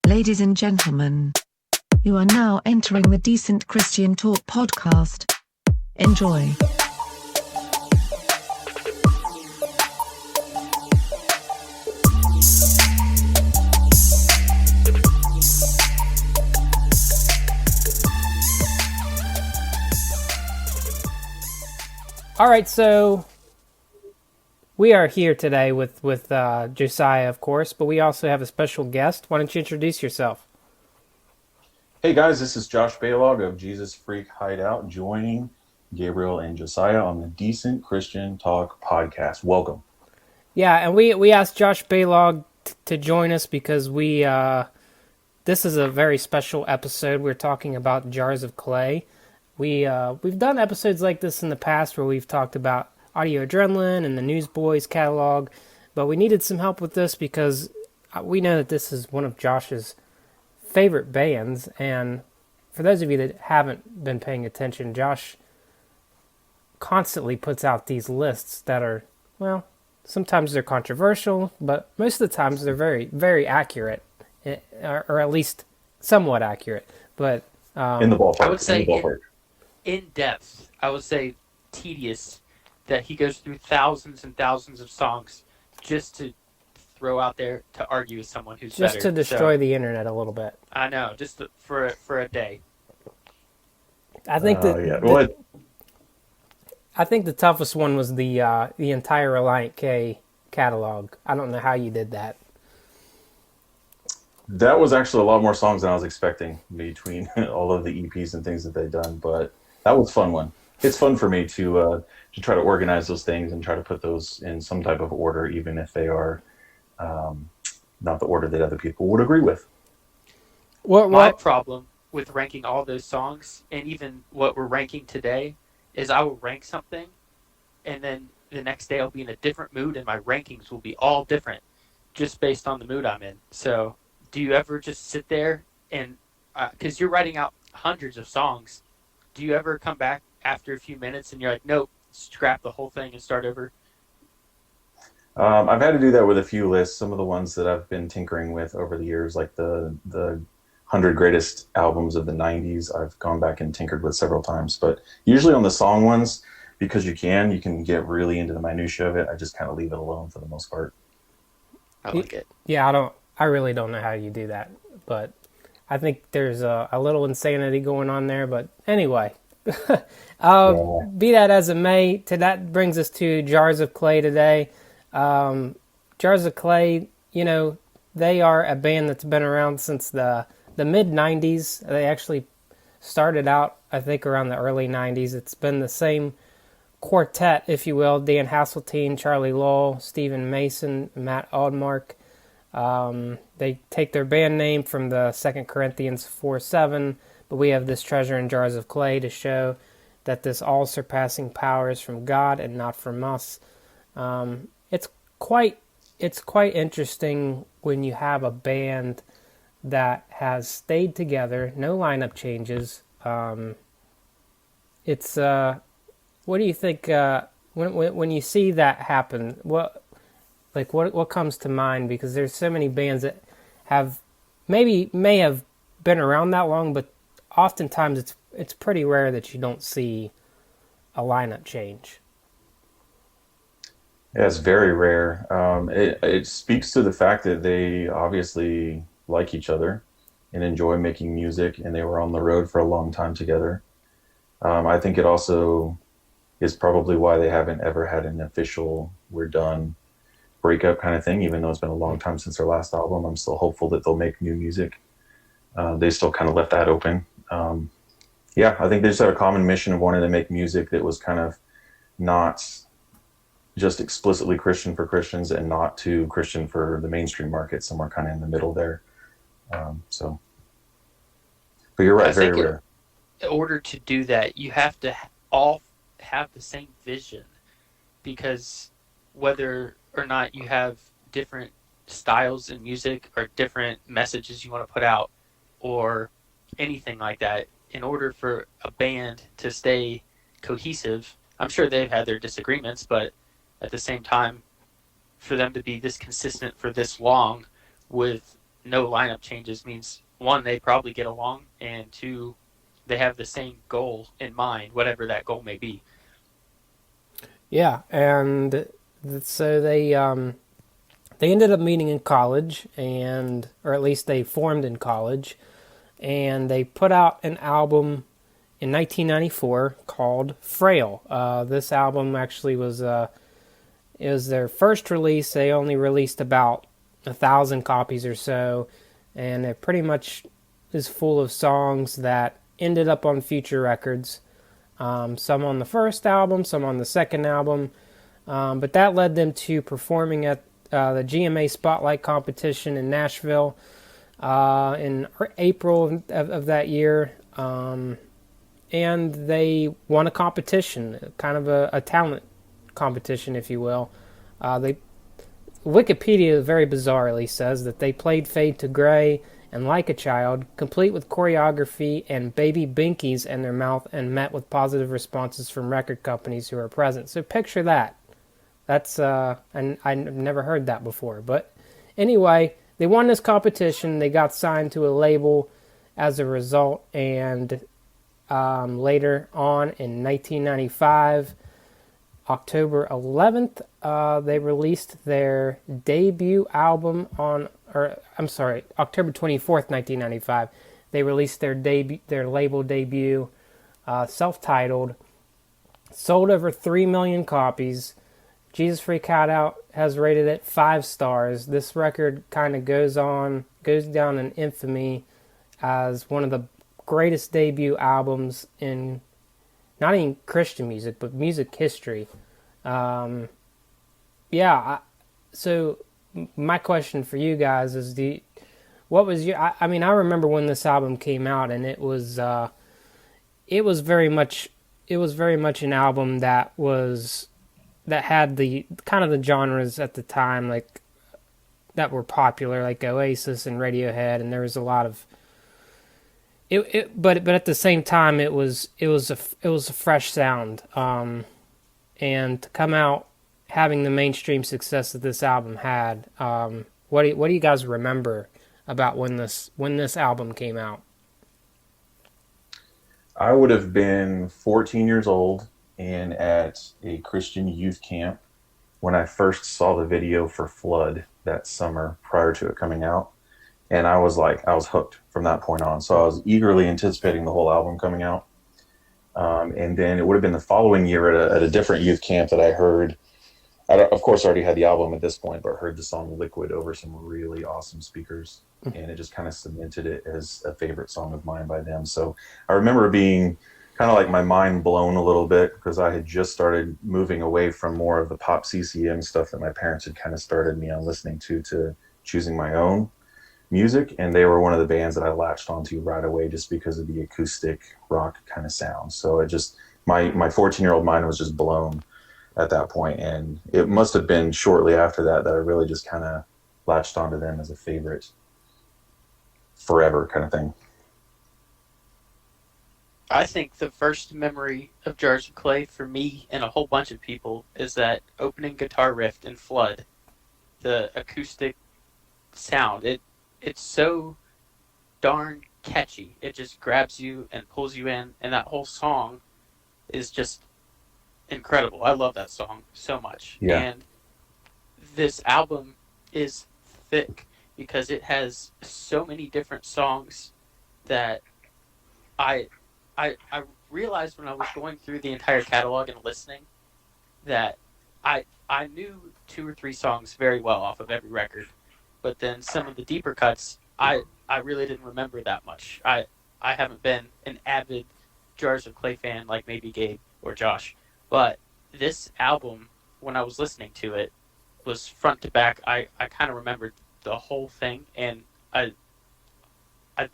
Ladies and gentlemen, you are now entering the Decent Christian Talk podcast. Enjoy. All right, so we are here today with Josiah, of course, but we also have a special guest. Why don't you introduce yourself? Hey guys, this is Josh Balogh of Jesus Freak Hideout, joining Gabriel and Josiah on the Decent Christian Talk podcast. Welcome. Yeah, and we asked Josh Balogh to join us because this is a very special episode. We're talking about jars of clay. We've done episodes like this in the past where we've talked about Audio Adrenaline and the Newsboys catalog, but we needed some help with this because we know that this is one of Josh's favorite bands, and for those of you that haven't been paying attention, Josh constantly puts out these lists that are, well, sometimes they're controversial, but most of the times they're very, very accurate, or at least somewhat accurate. But in the ballpark. I would say in depth. I would say tedious, that he goes through thousands and thousands of songs just to throw out there to argue with someone who's just better. to destroy the internet a little bit. I know, just for a day. I think I think the toughest one was the entire Reliant K catalog. I don't know how you did that. That was actually a lot more songs than I was expecting between all of the EPs and things that they've done, but that was a fun one. It's fun for me to try to organize those things and try to put those in some type of order, even if they are not the order that other people would agree with. My problem with ranking all those songs, and even what we're ranking today, is I will rank something, and then the next day I'll be in a different mood, and my rankings will be all different, just based on the mood I'm in. So, do you ever just sit there and, because you're writing out hundreds of songs, do you ever come back after a few minutes and you're like, nope, scrap the whole thing and start over? I've had to do that with a few lists. Some of the ones that I've been tinkering with over the years, like the 100 greatest albums of the 90s, I've gone back and tinkered with several times. But usually on the song ones, because you can get really into the minutia of it, I just kind of leave it alone for the most part. I like it. Yeah, I really don't know how you do that, but I think there's a little insanity going on there. But anyway, be that as it may, that brings us to Jars of Clay today. Jars of Clay, they are a band that's been around since the mid-90s. They actually started out, I think, around the early 90s. It's been the same quartet, if you will: Dan Hasseltine, Charlie Lowell, Stephen Mason, Matt Audmark. They take their band name from the 2 Corinthians 4:7, but we have this treasure in jars of clay to show that this all-surpassing power is from God and not from us. It's quite interesting when you have a band that has stayed together, no lineup changes. What do you think when you see that happen? What comes to mind? Because there's so many bands that may have been around that long, but oftentimes it's pretty rare that you don't see a lineup change. Yeah, it's very rare. It speaks to the fact that they obviously like each other and enjoy making music, and they were on the road for a long time together. I think it also is probably why they haven't ever had an official "we're done" breakup kind of thing, even though it's been a long time since their last album. I'm still hopeful that they'll make new music. They still kind of left that open. I think they just had a common mission of wanting to make music that was kind of not just explicitly Christian for Christians and not too Christian for the mainstream market, somewhere kind of in the middle there. But you're right, very rare. In order to do that, you have to all have the same vision, because whether or not you have different styles in music or different messages you want to put out or anything like that, in order for a band to stay cohesive, I'm sure they've had their disagreements, but at the same time, for them to be this consistent for this long with no lineup changes means, one, they probably get along, and two, they have the same goal in mind, whatever that goal may be. Yeah, and so they ended up meeting in college, or at least they formed in college, and they put out an album in 1994 called Frail. This album actually was their first release. They only released about 1,000 copies or so, and it pretty much is full of songs that ended up on future records. Some on the first album, some on the second album, but that led them to performing at the GMA Spotlight competition in Nashville in April of that year, and they won a competition, kind of a talent competition, if you will. Wikipedia very bizarrely says that they played Fade to Grey and Like a Child, complete with choreography and baby binkies in their mouth, and met with positive responses from record companies who were present. So picture that. That's and I've never heard that before. But anyway, they won this competition. They got signed to a label as a result, and later on in 1995, October 11th, they released their debut album October 24th, 1995. They released their label debut, self-titled, sold over 3 million copies. Jesus Freak Out has rated it 5 stars. This record kind of goes down in infamy as one of the greatest debut albums in not even Christian music, but music history. So my question for you guys is, what was your? I mean, I remember when this album came out, and it was very much an album that had the kind of the genres at the time, like, that were popular, like Oasis and Radiohead, and there was a lot of but at the same time it was a fresh sound, and to come out having the mainstream success that this album had, what do you guys remember about when this album came out? I would have been 14 years old and at a Christian youth camp when I first saw the video for Flood that summer prior to it coming out. And I was hooked from that point on. So I was eagerly anticipating the whole album coming out. And then it would have been the following year at a different youth camp that I heard. Of course, I already had the album at this point, but heard the song Liquid over some really awesome speakers. And it just kind of cemented it as a favorite song of mine by them. So I remember being kind of like my mind blown a little bit, because I had just started moving away from more of the pop CCM stuff that my parents had kind of started me on listening to choosing my own music. And they were one of the bands that I latched onto right away just because of the acoustic rock kind of sound. So it just, my 14-year-old mind was just blown at that point. And it must have been shortly after that I really just kind of latched onto them as a favorite forever kind of thing. I think the first memory of Jars of Clay for me and a whole bunch of people is that opening guitar riff in Flood. The acoustic sound. It's so darn catchy. It just grabs you and pulls you in, and that whole song is just incredible. I love that song so much. Yeah. And this album is thick because it has so many different songs that I realized when I was going through the entire catalog and listening that I knew 2 or 3 songs very well off of every record, but then some of the deeper cuts I really didn't remember that much. I haven't been an avid Jars of Clay fan like maybe Gabe or Josh, but this album, when I was listening to it, was front to back. I kind of remembered the whole thing, and I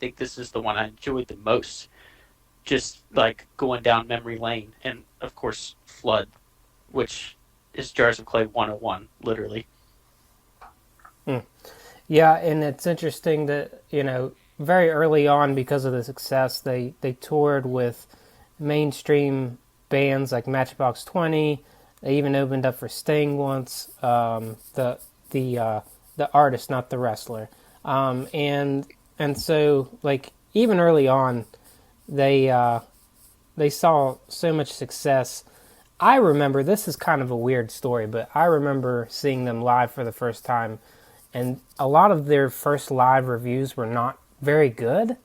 think this is the one I enjoyed the most. Just like going down memory lane, and of course Flood, which is Jars of Clay 101, literally. Yeah, and it's interesting that, very early on, because of the success, they toured with mainstream bands like Matchbox 20. They even opened up for Sting once, the artist, not the wrestler. And so like even early on, they saw so much success. I remember, this is kind of a weird story, but I remember seeing them live for the first time, and a lot of their first live reviews were not very good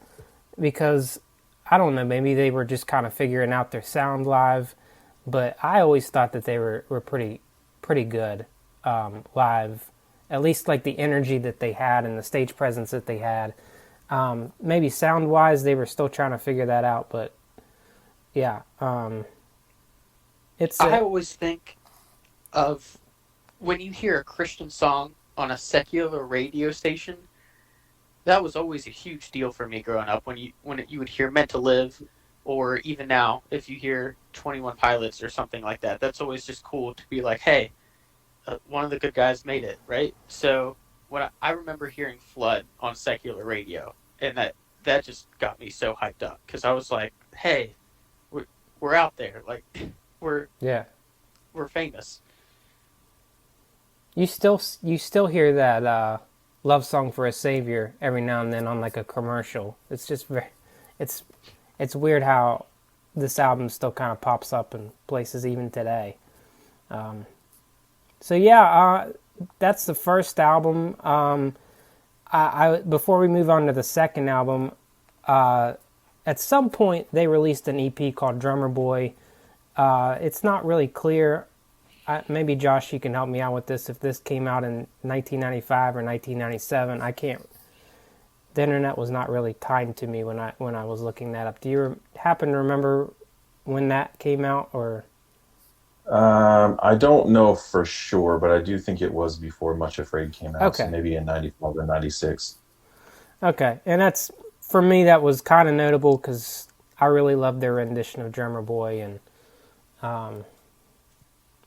because, I don't know, maybe they were just kind of figuring out their sound live, but I always thought that they were pretty good live, at least like the energy that they had and the stage presence that they had. Maybe sound-wise, they were still trying to figure that out, but yeah. I always think of when you hear a Christian song on a secular radio station. That was always a huge deal for me growing up. When you would hear "Meant to Live," or even now, if you hear 21 Pilots or something like that, that's always just cool to be like, hey, one of the good guys made it, right? So when I remember hearing "Flood" on secular radio, and that just got me so hyped up because I was like, hey, we're out there, like we're Yeah. we're famous. You still hear that love song for a savior every now and then on like a commercial. It's just it's it's weird how this album still kind of pops up in places even today. So yeah, that's the first album. I before we move on to the second album, at some point they released an EP called Drummer Boy. It's not really clear. Maybe Josh, you can help me out with this. If this came out in 1995 or 1997, I can't. The internet was not really timed to me when I was looking that up. Do you happen to remember when that came out, or? I don't know for sure, but I do think it was before Much Afraid came out, Okay. so maybe in 95 or 96. Okay, and that's, for me, that was kind of notable because I really loved their rendition of Drummer Boy,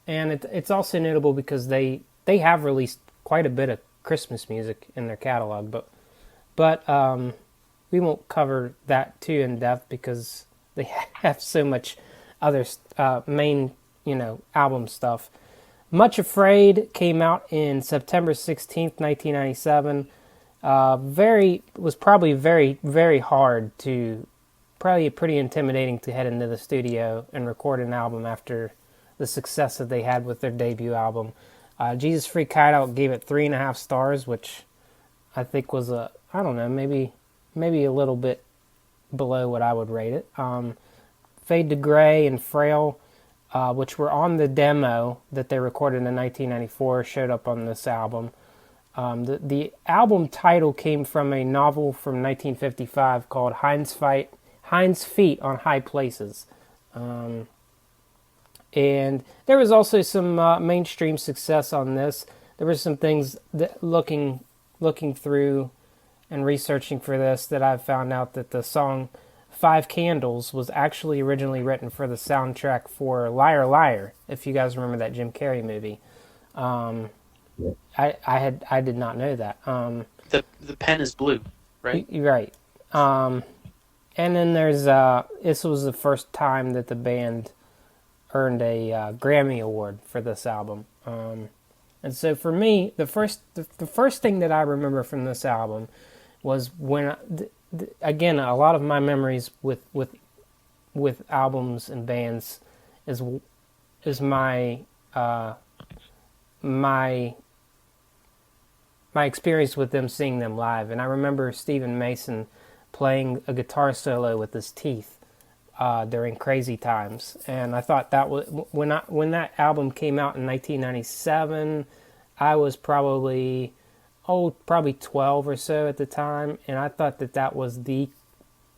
and it's also notable because they have released quite a bit of Christmas music in their catalog, but we won't cover that too in depth because they have so much other main album stuff. Much Afraid came out in September 16th, 1997. Was probably very, very hard to, probably pretty intimidating to head into the studio and record an album after the success that they had with their debut album. Jesus Freak Hideout gave it 3.5 stars, which I think was I don't know, maybe a little bit below what I would rate it. Fade to Gray and Frail, which were on the demo that they recorded in 1994, showed up on this album. The album title came from a novel from 1955 called Hind's Feet on High Places. And there was also some mainstream success on this. There were some things that looking through and researching for this that I found out that the song Five Candles was actually originally written for the soundtrack for Liar Liar, if you guys remember that Jim Carrey movie. Yeah. I did not know that. The pen is blue, right? Right. And then there's this was the first time that the band earned a Grammy Award for this album. And so for me, the first thing that I remember from this album was when, again, a lot of my memories with albums and bands is my experience with them, seeing them live. And I remember Stephen Mason playing a guitar solo with his teeth during Crazy Times, and I thought that was when that album came out in 1997. I was probably 12 or so at the time, and I thought that was the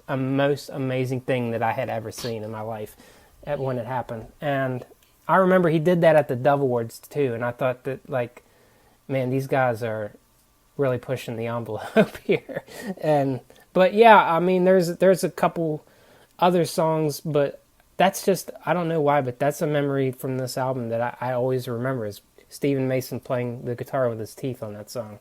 most amazing thing that I had ever seen in my life when it happened. And I remember he did that at the Dove Awards too, and I thought that, like, man, these guys are really pushing the envelope here. But yeah, I mean, there's a couple other songs, but that's just, I don't know why, but that's a memory from this album that I always remember, is Stephen Mason playing the guitar with his teeth on that song.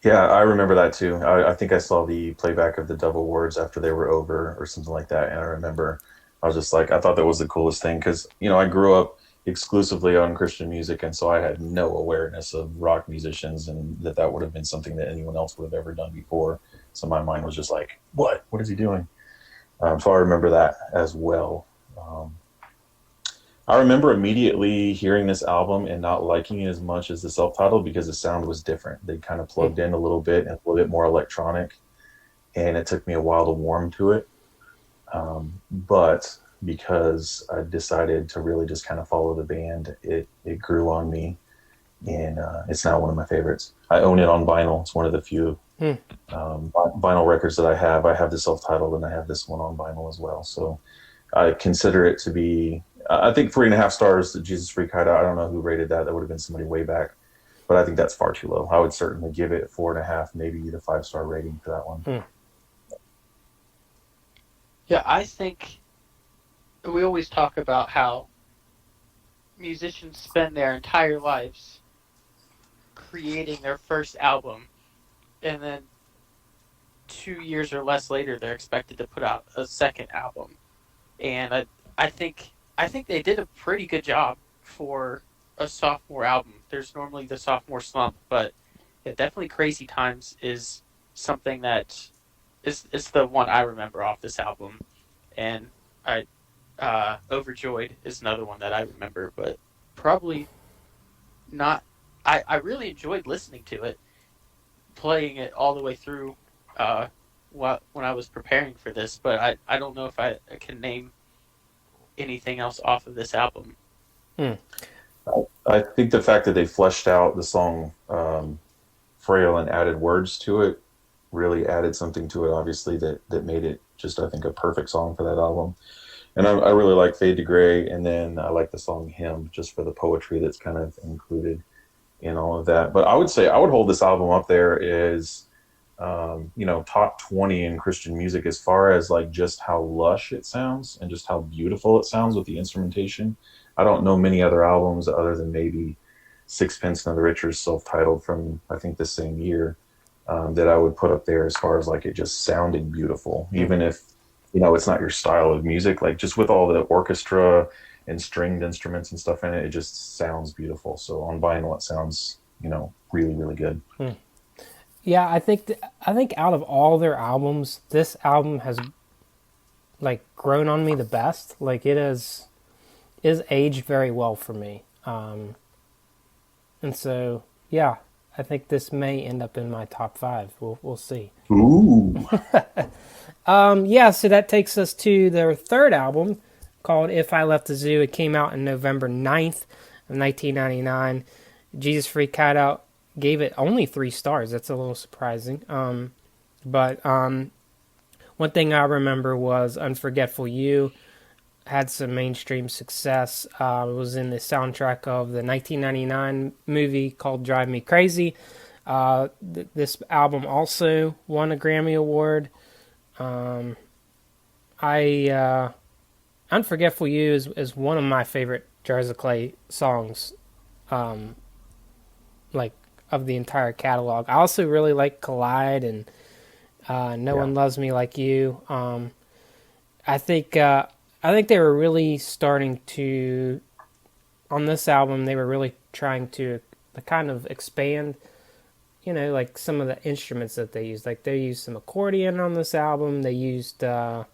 Yeah, I remember that too. I think I saw the playback of the Dove Awards after they were over or something like that, and I remember I was just like, I thought that was the coolest thing because, I grew up, exclusively on Christian music, and so I had no awareness of rock musicians, and that would have been something that anyone else would have ever done before. So my mind was just like, what is he doing? So I remember that as well. I remember immediately hearing this album and not liking it as much as the self-titled because the sound was different. They kind of plugged in a little bit and a little bit more electronic, and it took me a while to warm to it. But because I decided to really just kind of follow the band, it grew on me, and it's now one of my favorites. I own it on vinyl. It's one of the few vinyl records that I have. I have the self-titled, and I have this one on vinyl as well. So I consider it to be, I think 3.5 stars that Jesus Freak Hideout. I don't know who rated that. That would have been somebody way back. But I think that's far too low. I would certainly give it 4.5, maybe the 5-star rating for that one. Yeah, I think we always talk about how musicians spend their entire lives creating their first album, and then 2 years or less later, they're expected to put out a second album. And I think they did a pretty good job for a sophomore album. There's normally the sophomore slump, but yeah, definitely Crazy Times is something that is the one I remember off this album. And Overjoyed is another one that I remember, but probably not. I really enjoyed listening to it, playing it all the way through when I was preparing for this, but I don't know if I can name anything else off of this album. I think the fact that they fleshed out the song Frail and added words to it really added something to it, obviously, that made it just, I think, a perfect song for that album. And I really like Fade to Gray, and then I like the song Hymn, just for the poetry that's kind of included in all of that. But I would say I would hold this album up there as top 20 in Christian music as far as like just how lush it sounds and just how beautiful it sounds with the instrumentation. I don't know many other albums other than maybe Sixpence None the Richer's self-titled from, I think, the same year, that I would put up there as far as like it just sounded beautiful, even if it's not your style of music. Like just with all the orchestra and stringed instruments and stuff in it, it just sounds beautiful. So on vinyl, it sounds really, really good. Yeah, I think out of all their albums, this album has like grown on me the best. Like it is aged very well for me, and so yeah, I think this may end up in my top 5. We'll see. Ooh. Yeah, so that takes us to their third album called If I Left the Zoo. It came out on November 9th of 1999. Jesus Freak Hideout gave it only 3 stars. That's a little surprising. But one thing I remember was Unforgetful You had some mainstream success. It was in the soundtrack of the 1999 movie called Drive Me Crazy. This album also won a Grammy Award. Unforgetful You is one of my favorite Jars of Clay songs, like of the entire catalog. I also really like Collide and No One Loves Me Like You. I think they were really starting to, on this album, they were really trying to kind of expand, like some of the instruments that they used. Like they used some accordion on this album. They used, I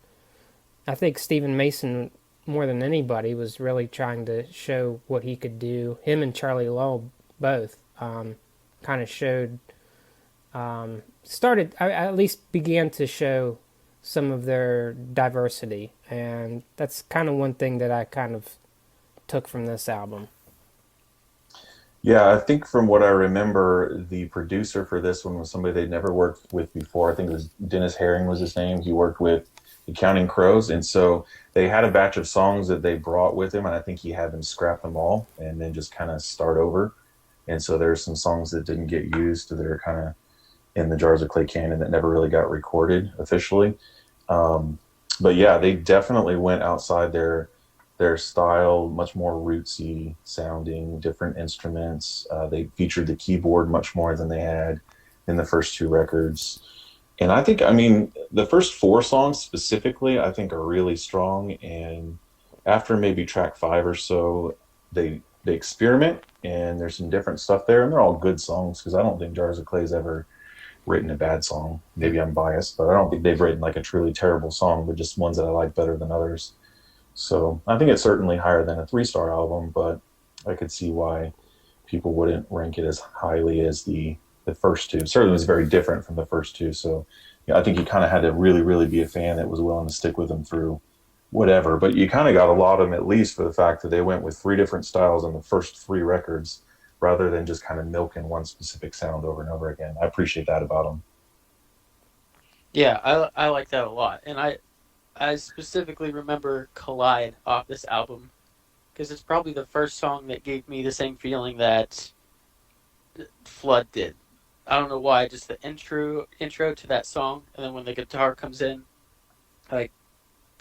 think Stephen Mason, more than anybody, was really trying to show what he could do. Him and Charlie Lull both kind of showed, I at least began to show some of their diversity, and that's kind of one thing that I kind of took from this album. Yeah, I think from what I remember, the producer for this one was somebody they'd never worked with before. I think it was Dennis Herring was his name. He worked with the Counting Crows, and so they had a batch of songs that they brought with him, and I think he had them scrap them all and then just kind of start over. And so there's some songs that didn't get used that are kind of in the Jars of Clay canon that never really got recorded officially. But yeah, they definitely went outside their style, much more rootsy sounding, different instruments. They featured the keyboard much more than they had in the first 2 records. And I think, the first 4 songs specifically, I think are really strong. And after maybe track 5 or so, they experiment, and there's some different stuff there, and they're all good songs, because I don't think Jars of Clay's ever written a bad song. Maybe I'm biased, but I don't think they've written like a truly terrible song, but just ones that I like better than others. So I think it's certainly higher than a 3-star album, but I could see why people wouldn't rank it as highly as the first two. Certainly, it was very different from the first two. So yeah, I think you kind of had to really, really be a fan that was willing to stick with them through whatever. But you kind of got a lot of them, at least for the fact that they went with 3 different styles on the first 3 records, rather than just kind of milking one specific sound over and over again. I appreciate that about them. Yeah, I like that a lot, and I specifically remember "Collide" off this album because it's probably the first song that gave me the same feeling that "Flood" did. I don't know why, just the intro to that song, and then when the guitar comes in, like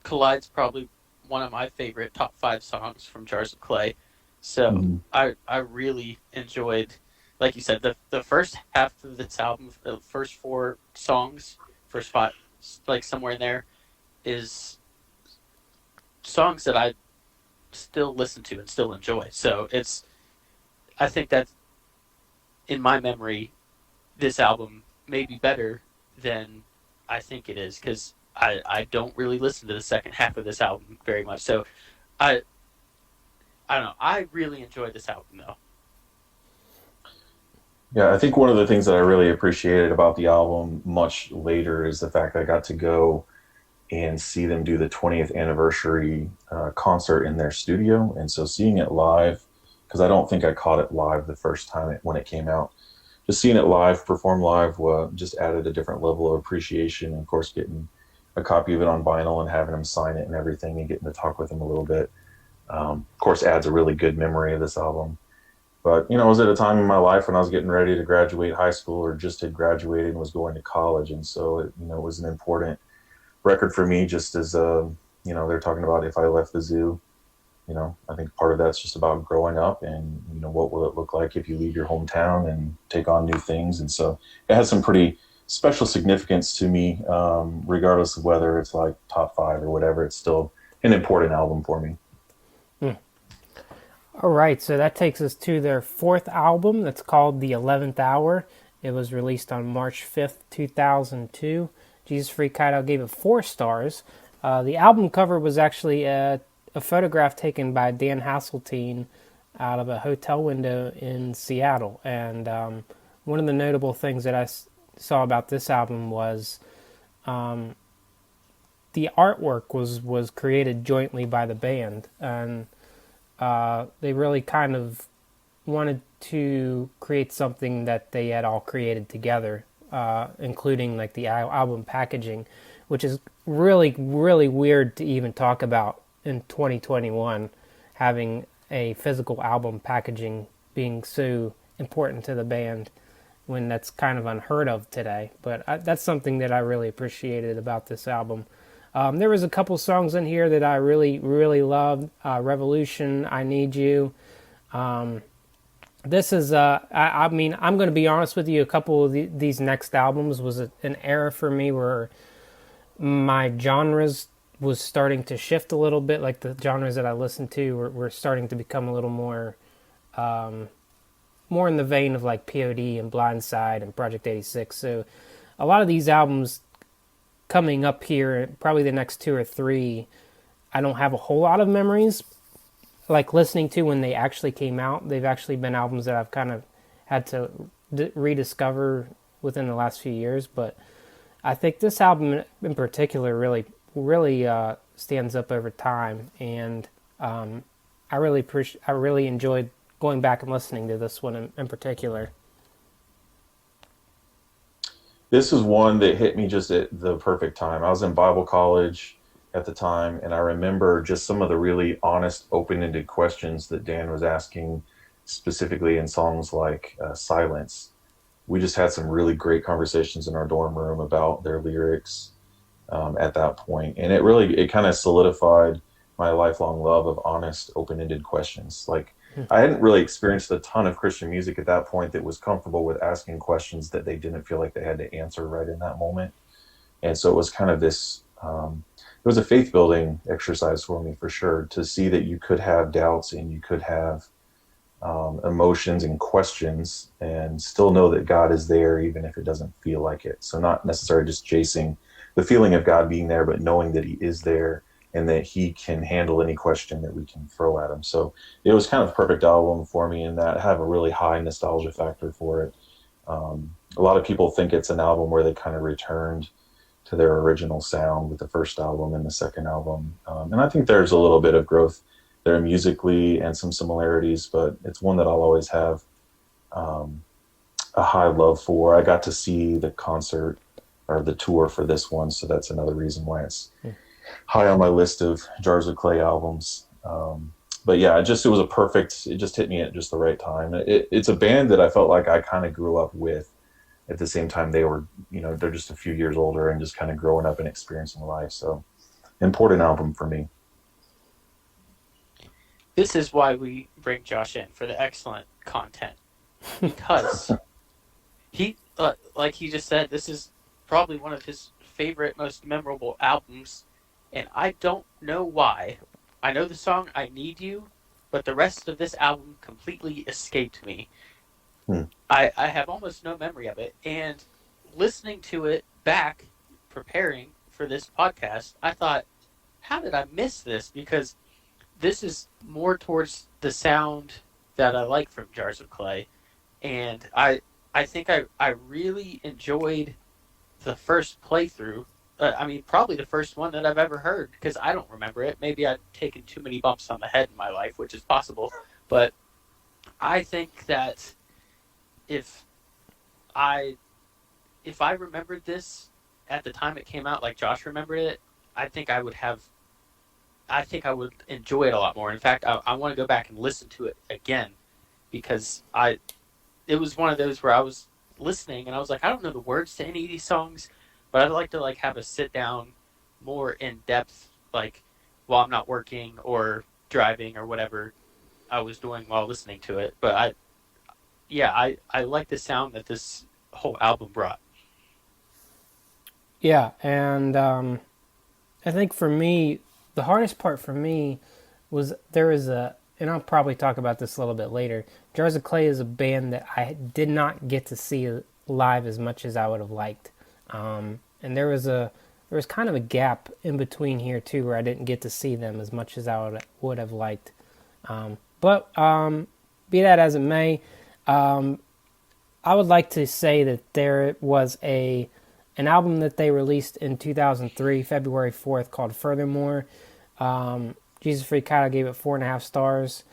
"Collide's" probably one of my favorite top 5 songs from Jars of Clay. So I really enjoyed, like you said, the first half of this album, the first 4 songs, first 5, like somewhere in there, is songs that I still listen to and still enjoy. So I think that in my memory, this album may be better than I think it is, because I don't really listen to the second half of this album very much. So I don't know. I really enjoyed this album, though. Yeah, I think one of the things that I really appreciated about the album much later is the fact that I got to go and see them do the 20th anniversary concert in their studio. And so seeing it live, because I don't think I caught it live the first time when it came out, just seeing it live, perform live, just added a different level of appreciation. And of course, getting a copy of it on vinyl and having him sign it and everything, and getting to talk with him a little bit, of course, adds a really good memory of this album. But, you know, I was at a time in my life when I was getting ready to graduate high school, or just had graduated and was going to college. And so, it was an important record for me, just as, they're talking about if I left the zoo. I think part of that's just about growing up, and, what will it look like if you leave your hometown and take on new things. And so it has some pretty special significance to me, regardless of whether it's like top 5 or whatever. It's still an important album for me. All right, so that takes us to their 4th album that's called The 11th Hour. It was released on March 5th, 2002. Jesus Freak Hideout gave it 4 stars. The album cover was actually a photograph taken by Dan Hasseltine out of a hotel window in Seattle. And one of the notable things that I saw about this album was the artwork was created jointly by the band. And they really kind of wanted to create something that they had all created together, including like the album packaging, which is really, really weird to even talk about in 2021, having a physical album packaging being so important to the band, when that's kind of unheard of today. But that's something that I really appreciated about this album. There was a couple songs in here that I really, really loved. Revolution, I Need You. This is, I mean, I'm going to be honest with you, a couple of these next albums was an era for me where my genres was starting to shift a little bit. Like the genres that I listened to were starting to become a little more in the vein of like POD and Blindside and Project 86. So a lot of these albums coming up here, probably the next 2 or 3, I don't have a whole lot of memories like listening to when they actually came out. They've actually been albums that I've kind of had to rediscover within the last few years. But I think this album in particular really stands up over time, and I really enjoyed going back and listening to this one in particular. This is one that hit me just at the perfect time. I was in Bible college at the time, and I remember just some of the really honest, open-ended questions that Dan was asking, specifically in songs like Silence. We just had some really great conversations in our dorm room about their lyrics at that point. And it kind of solidified my lifelong love of honest, open-ended questions. Like, I hadn't really experienced a ton of Christian music at that point that was comfortable with asking questions that they didn't feel like they had to answer right in that moment. And so it was kind of this was a faith building exercise for me, for sure, to see that you could have doubts and you could have emotions and questions and still know that God is there, even if it doesn't feel like it. So not necessarily just chasing the feeling of God being there, but knowing that he is there and that he can handle any question that we can throw at him. So it was kind of a perfect album for me, and that I have a really high nostalgia factor for it. A lot of people think it's an album where they kind of returned to their original sound with the first album and the second album. And I think there's a little bit of growth there musically and some similarities, but it's one that I'll always have a high love for. I got to see the concert or the tour for this one, so that's another reason why it's high on my list of Jars of Clay albums. But yeah, it just hit me at just the right time. It's a band that I felt like I kind of grew up with. At the same time, they're just a few years older and just kind of growing up and experiencing life. So important album for me. This is why we bring Josh in, for the excellent content. Because he, like he just said, this is probably one of his favorite, most memorable albums. And I don't know why. I know the song I Need You, but the rest of this album completely escaped me. I have almost no memory of it. And listening to it back, preparing for this podcast, I thought, how did I miss this? Because this is more towards the sound that I like from Jars of Clay. And I think I really enjoyed the first playthrough. Probably the first one that I've ever heard, because I don't remember it. Maybe I've taken too many bumps on the head in my life, which is possible. But I think that if I remembered this at the time it came out, like Josh remembered it, I think I would enjoy it a lot more. In fact, I want to go back and listen to it again, because it was one of those where I was listening and I was like, I don't know the words to any of these songs, but I'd like to have a sit down more in depth, like while I'm not working or driving or whatever I was doing while listening to it. But I like the sound that this whole album brought. Yeah, and I think for me, the hardest part for me was and I'll probably talk about this a little bit later, Jars of Clay is a band that I did not get to see live as much as I would have liked. And there was kind of a gap in between here too, where I didn't get to see them as much as I would have liked. But be that as it may, I would like to say that there was an album that they released in 2003, February 4th, called Furthermore. Jesus Freak Out gave it 4.5 stars.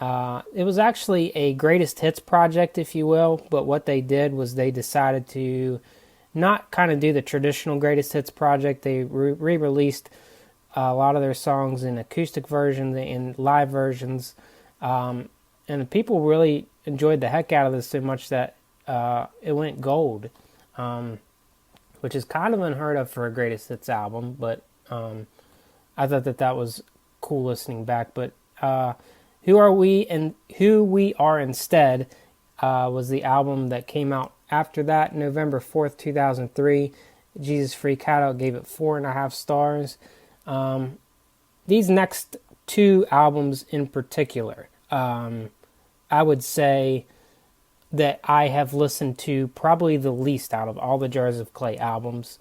It was actually a greatest hits project, if you will, but what they did was they decided to not kind of do the traditional greatest hits project. They re-released a lot of their songs in acoustic versions, in live versions, and people really enjoyed the heck out of this so much that it went gold, which is kind of unheard of for a greatest hits album, but I thought that was cool listening back. But Who Are We and Who We Are Instead was the album that came out after that, November 4th, 2003. Jesus Freak Out gave it 4.5 stars. These next two albums in particular, I would say that I have listened to probably the least out of all the Jars of Clay albums.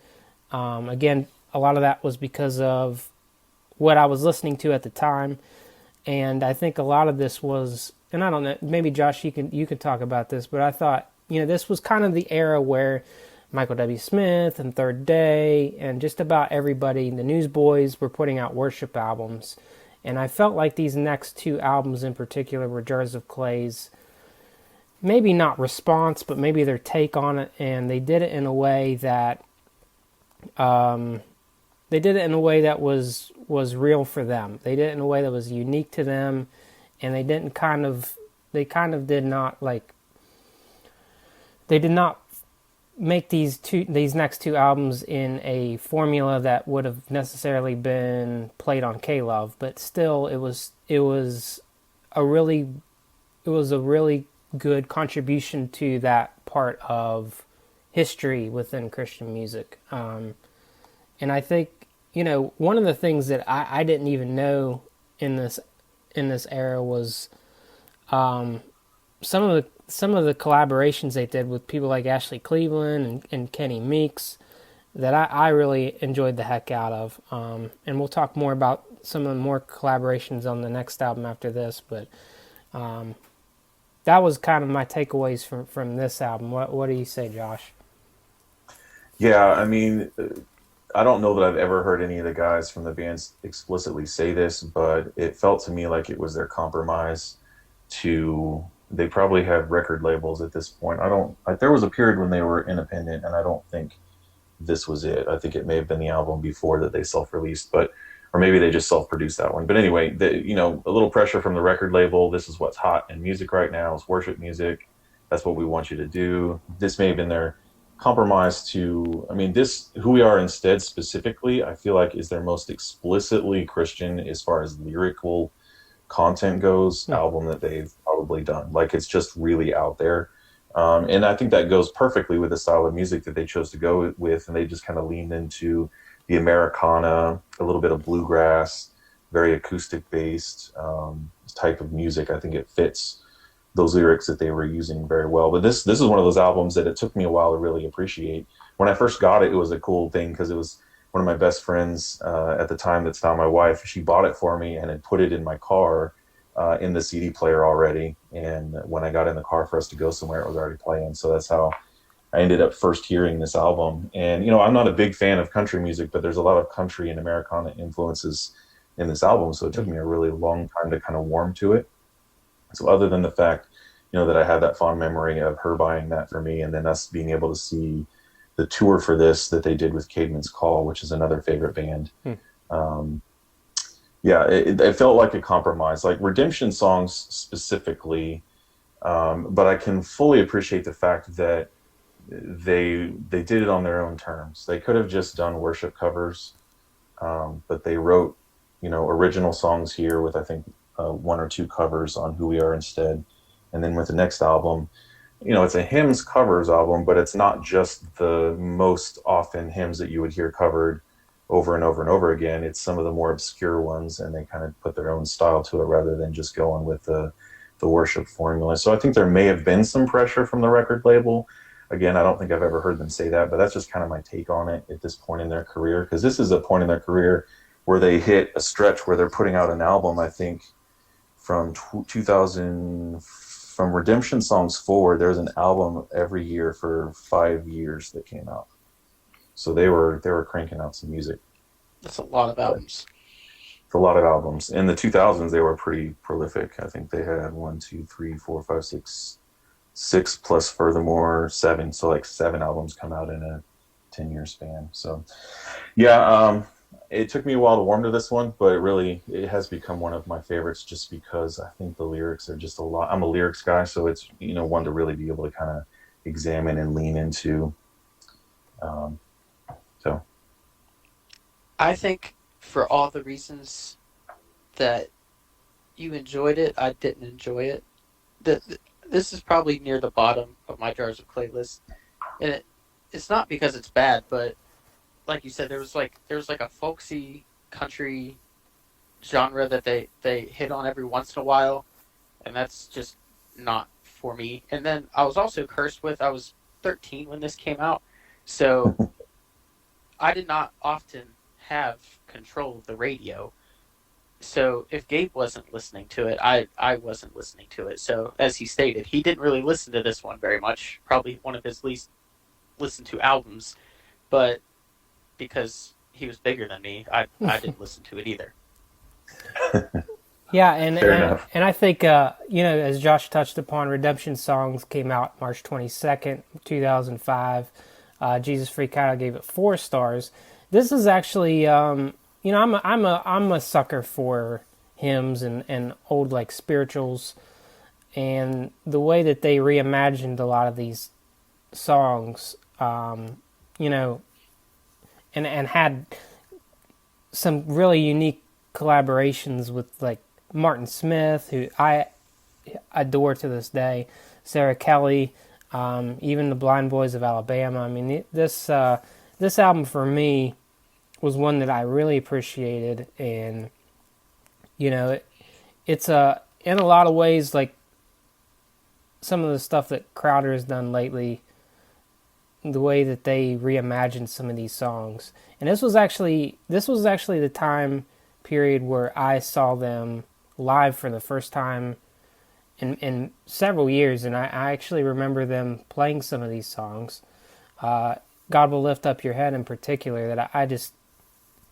Again, a lot of that was because of what I was listening to at the time, and I think a lot of this was, and I don't know, maybe Josh, you can talk about this, but I thought, this was kind of the era where Michael W. Smith and Third Day and just about everybody, the Newsboys, were putting out worship albums. And I felt like these next two albums in particular were Jars of Clay's, maybe not response, but maybe their take on it. And they did it in a way that, was real for them. They did it in a way that was unique to them. And they did not make these next two albums in a formula that would have necessarily been played on K-Love, but still it was a really good contribution to that part of history within Christian music. And I think one of the things that I didn't even know in this era was some of the collaborations they did with people like Ashley Cleveland and Kenny Meeks that I really enjoyed the heck out of. And we'll talk more about some of the more collaborations on the next album after this, but that was kind of my takeaways from this album. What do you say, Josh? Yeah, I mean, I don't know that I've ever heard any of the guys from the bands explicitly say this, but it felt to me like it was their compromise to. They probably had record labels at this point. I don't like. There was a period when they were independent, and I don't think this was it. I think it may have been the album before that they self-released, but or maybe they just self-produced that one. But anyway, a little pressure from the record label. This is what's hot in music right now. It's worship music. That's what we want you to do. This may have been their compromise to. I mean, this Who We Are Instead specifically, I feel like is their most explicitly Christian as far as lyrical content goes album that they've probably done. Like it's just really out there. And I think that goes perfectly with the style of music that they chose to go with. And they just kind of leaned into the Americana, a little bit of bluegrass, very acoustic based type of music. I think it fits those lyrics that they were using very well. But this is one of those albums that it took me a while to really appreciate. When I first got it, it was a cool thing because it was one of my best friends at the time that's now my wife. She bought it for me and had put it in my car in the CD player already. And when I got in the car for us to go somewhere, it was already playing. So that's how I ended up first hearing this album. And, I'm not a big fan of country music, but there's a lot of country and Americana influences in this album. So it took me a really long time to kind of warm to it. So other than the fact, that I had that fond memory of her buying that for me and then us being able to see the tour for this that they did with Caedmon's Call, which is another favorite band. It felt like a compromise, like redemption songs specifically. But I can fully appreciate the fact that they did it on their own terms. They could have just done worship covers, but they wrote, original songs here with, I think, one or two covers on Who We Are Instead. And then with the next album, it's a hymns covers album, but it's not just the most often hymns that you would hear covered over and over and over again. It's some of the more obscure ones, and they kind of put their own style to it rather than just going with the worship formula. So I think there may have been some pressure from the record label. Again, I don't think I've ever heard them say that, but that's just kind of my take on it at this point in their career, because this is a point in their career where they hit a stretch where they're putting out an album, I think, from 2000, from Redemption Songs forward, there's an album every year for 5 years that came out. So they were cranking out some music. That's a lot of albums. It's a lot of albums. In the 2000s, they were pretty prolific. I think they had 1, 2, 3, 4, 5, 6 plus furthermore 7. So like 7 albums come out in a 10-year span. So it took me a while to warm to this one, but it has become one of my favorites just because I think the lyrics are just a lot. I'm a lyrics guy, so it's, one to really be able to kind of examine and lean into. So I think for all the reasons that you enjoyed it, I didn't enjoy it. This is probably near the bottom of my Jars of Clay list. And it's not because it's bad, but like you said, there was like a folksy country genre that they hit on every once in a while, and that's just not for me. And then I was also cursed with, I was 13 when this came out, so I did not often have control of the radio. So if Gabe wasn't listening to it, I wasn't listening to it. So as he stated, he didn't really listen to this one very much, probably one of his least listened to albums, but because he was bigger than me, I didn't listen to it either. Yeah, and I think, as Josh touched upon, Redemption Songs came out March 22nd, 2005. Jesus Freak Out, I gave it 4 stars. This is actually, I'm a sucker for hymns and old like spirituals, and the way that they reimagined a lot of these songs, and had some really unique collaborations with like Martin Smith, who I adore to this day, Sarah Kelly, even the Blind Boys of Alabama. I mean, this album for me was one that I really appreciated, and it's in a lot of ways like some of the stuff that Crowder has done lately, the way that they reimagined some of these songs. And this was actually the time period where I saw them live for the first time in several years, and I actually remember them playing some of these songs. God Will Lift Up Your Head in particular, that I just,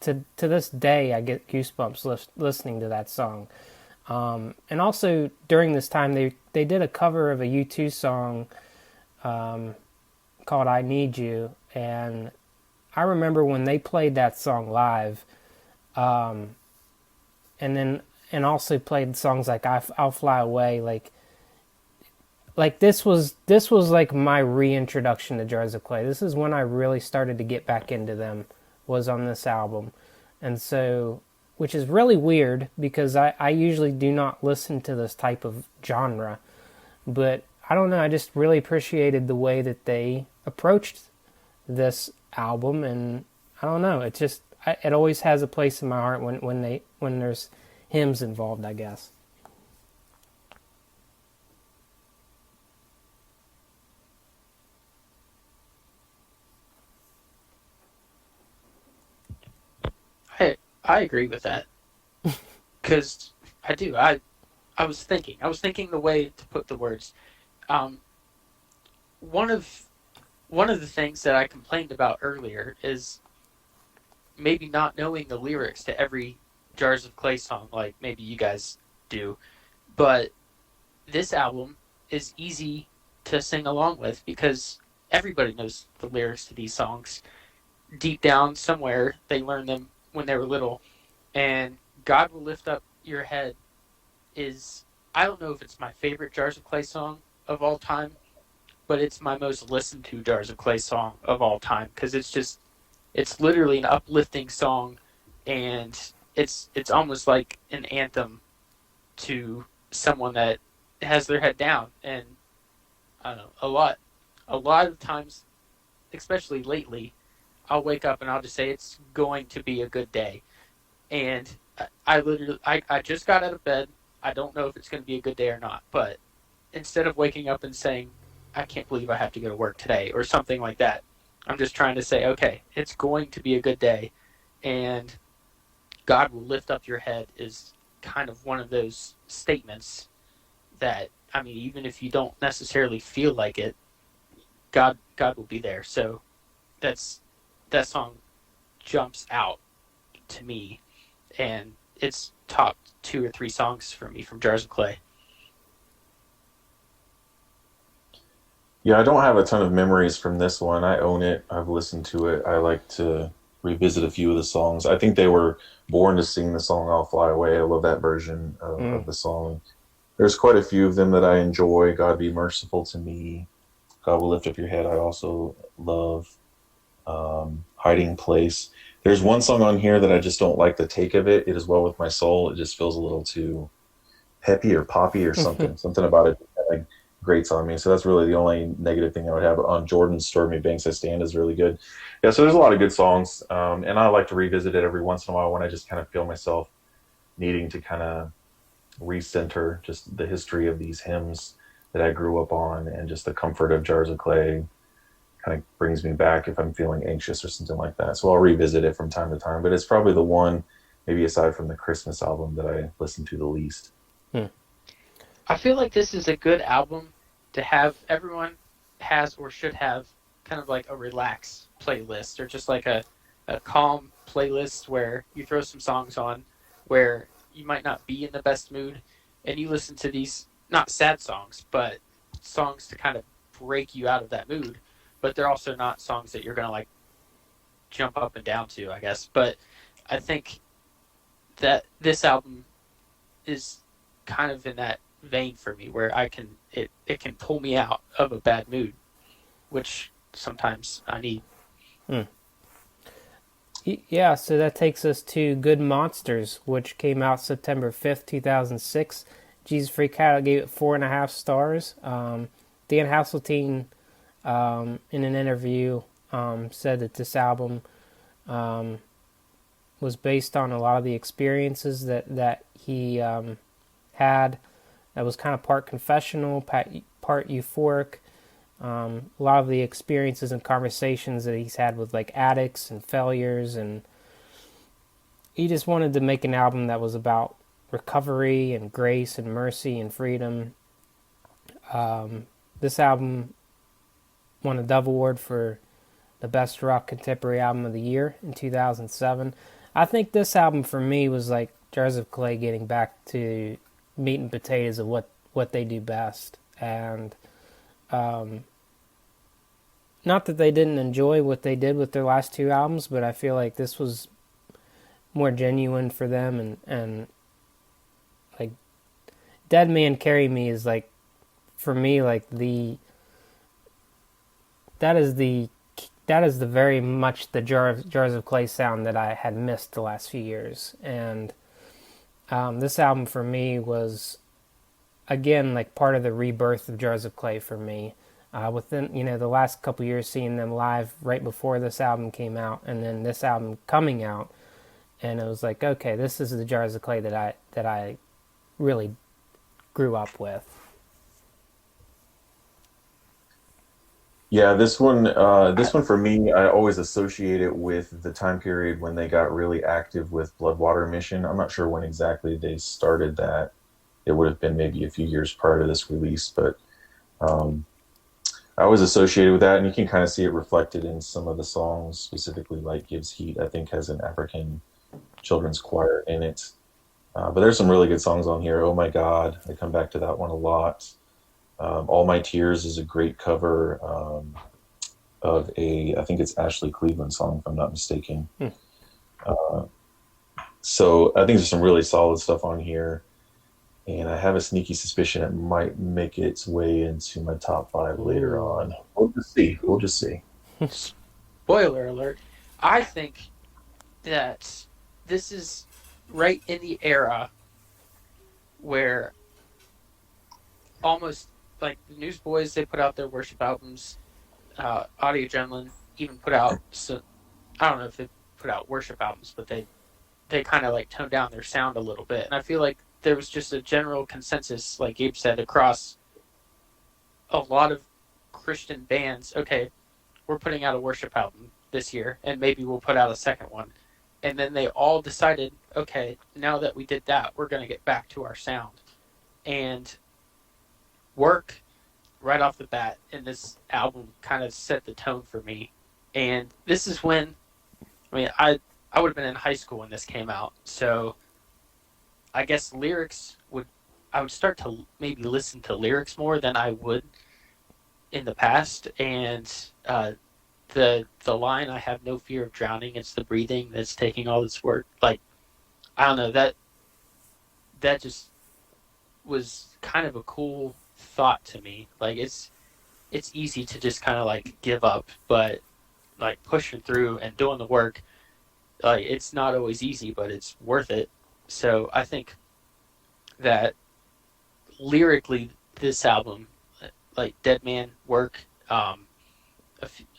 to this day, I get goosebumps listening to that song. And also during this time, they did a cover of a U2 song called I Need You, and I remember when they played that song live, and also played songs like I'll Fly Away, like this was like my reintroduction to Jars of Clay. This is when I really started to get back into them, was on this album. And so, which is really weird because I usually do not listen to this type of genre, but I don't know, I just really appreciated the way that they approached this album, and I don't know, it always has a place in my heart when there's hymns involved, I guess. I agree with that, because I do. I was thinking the way to put the words. One of the things that I complained about earlier is maybe not knowing the lyrics to every Jars of Clay song, like maybe you guys do. But this album is easy to sing along with because everybody knows the lyrics to these songs. Deep down somewhere, they learned them when they were little. And God Will Lift Up Your Head is, I don't know if it's my favorite Jars of Clay song of all time, but it's my most listened to Jars of Clay song of all time, because it's literally an uplifting song, and it's almost like an anthem to someone that has their head down. And I don't know, a lot of times, especially lately, I'll wake up and I'll just say it's going to be a good day. And I just got out of bed. I don't know if it's going to be a good day or not, but instead of waking up and saying, I can't believe I have to go to work today or something like that, I'm just trying to say, okay, it's going to be a good day. And God Will Lift Up Your Head is kind of one of those statements that, I mean, even if you don't necessarily feel like it, God will be there. So that song jumps out to me, and it's top 2 or 3 songs for me from Jars of Clay. Yeah, I don't have a ton of memories from this one. I own it. I've listened to it. I like to revisit a few of the songs. I think they were born to sing the song I'll Fly Away. I love that version of the song. There's quite a few of them that I enjoy. God Be Merciful to Me. God Will Lift Up Your Head I also love. Hiding Place. There's one song on here that I just don't like the take of it. It Is Well With My Soul. It just feels a little too peppy or poppy or something. Something about it like grates on me. So that's really the only negative thing I would have. On Jordan's Stormy Banks I Stand is really good. Yeah, so there's a lot of good songs. And I like to revisit it every once in a while when I just kind of feel myself needing to kind of recenter just the history of these hymns that I grew up on, and just the comfort of Jars of Clay kind of brings me back if I'm feeling anxious or something like that. So I'll revisit it from time to time, but it's probably the one, maybe aside from the Christmas album, that I listen to the least. I feel like this is a good album to have. Everyone has or should have kind of like a relax playlist, or just like a calm playlist where you throw some songs on where you might not be in the best mood, and you listen to these, not sad songs, but songs to kind of break you out of that mood. But they're also not songs that you're going to like jump up and down to, I guess. But I think that this album is kind of in that vein for me, where it can pull me out of a bad mood, which sometimes I need. Yeah, so that takes us to Good Monsters, which came out September 5th, 2006. Jesus Freak Cat gave it 4.5 stars. Dan Hasseltine, in an interview, said that this album was based on a lot of the experiences that he had. That was kind of part confessional, part euphoric. A lot of the experiences and conversations that he's had with like addicts and failures, and he just wanted to make an album that was about recovery and grace and mercy and freedom. This album won a Dove Award for the Best Rock Contemporary Album of the Year in 2007. I think this album for me was like Jars of Clay getting back to meat and potatoes of what they do best. And not that they didn't enjoy what they did with their last two albums, but I feel like this was more genuine for them. And like Dead Man Carry Me is like, for me, like that is the very much the Jars of Clay sound that I had missed the last few years. And this album for me was, again, like part of the rebirth of Jars of Clay for me. Within, the last couple years, seeing them live right before this album came out, and then this album coming out, and it was like, okay, this is the Jars of Clay that I really grew up with. Yeah, this one for me, I always associate it with the time period when they got really active with Bloodwater Mission. I'm not sure when exactly they started that. It would have been maybe a few years prior to this release, but I was associated with that, and you can kind of see it reflected in some of the songs, specifically like Gives Heat, I think has an African children's choir in it. But there's some really good songs on here. Oh My God, I come back to that one a lot. All My Tears is a great cover of I think it's Ashley Cleveland song, if I'm not mistaken. So I think there's some really solid stuff on here. And I have a sneaky suspicion it might make its way into my top 5 later on. We'll just see. Spoiler alert. I think that this is right in the era where almost like the Newsboys, they put out their worship albums. Audio Adrenaline even put out, so I don't know if they put out worship albums, but they kind of like toned down their sound a little bit. And I feel like there was just a general consensus, like Gabe said, across a lot of Christian bands. Okay, we're putting out a worship album this year, and maybe we'll put out a second one. And then they all decided, okay, now that we did that, we're going to get back to our sound. And Work, right off the bat, in this album kind of set the tone for me. And this is when, I would have been in high school when this came out, so I guess I would start to maybe listen to lyrics more than I would in the past. And the line, I have no fear of drowning, it's the breathing that's taking all this work. Like, I don't know, that just was kind of a cool thought to me. Like, it's easy to just kind of like give up, but like pushing through and doing the work, like it's not always easy, but it's worth it. So I think that lyrically, this album, like Dead Man, Work, a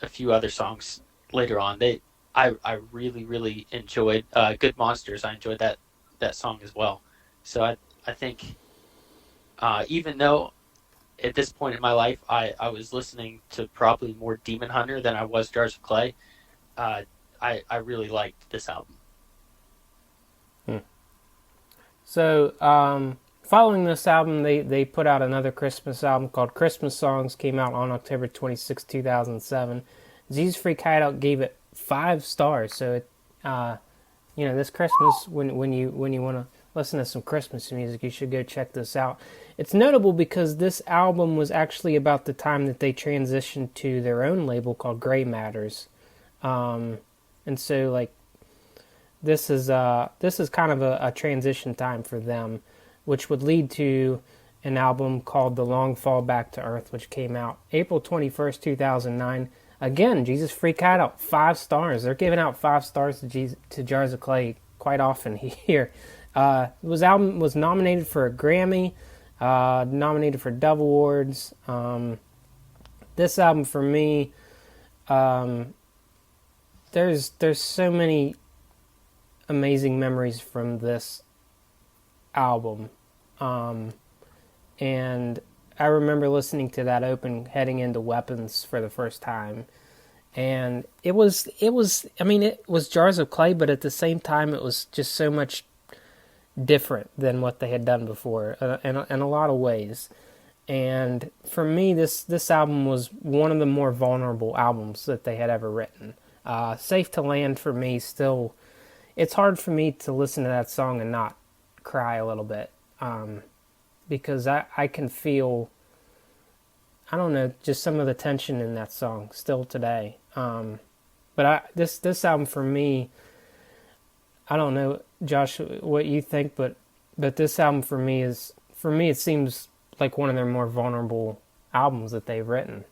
few other songs later on, I really, really enjoyed. Good Monsters, I enjoyed that song as well. So I think even though at this point in my life I was listening to probably more Demon Hunter than I was Jars of Clay, I really liked this album. So, following this album, they put out another Christmas album called Christmas Songs, came out on October 26, 2007. Jesus Freak Hideout gave it 5 stars. So, it, this Christmas, when you want to listen to some Christmas music, you should go check this out. It's notable because this album was actually about the time that they transitioned to their own label called Gray Matters. And so, like, this is kind of a transition time for them, which would lead to an album called The Long Fall Back to Earth, which came out April 21st, 2009. Again, Jesus Freak Hideout, 5 stars. They're giving out 5 stars to Jars of Clay quite often here. This album was nominated for a Grammy, nominated for Dove Awards. This album for me, there's so many amazing memories from this album. And I remember listening to that open heading into Weapons for the first time. And it was, I mean, it was Jars of Clay, but at the same time, it was just so much different than what they had done before in a lot of ways. And for me, this album was one of the more vulnerable albums that they had ever written. Safe to Land, for me, still, it's hard for me to listen to that song and not cry a little bit. Because I can feel, I don't know, just some of the tension in that song still today. But this album for me, I don't know, Josh, what you think, but this album for me it seems like one of their more vulnerable albums that they've written.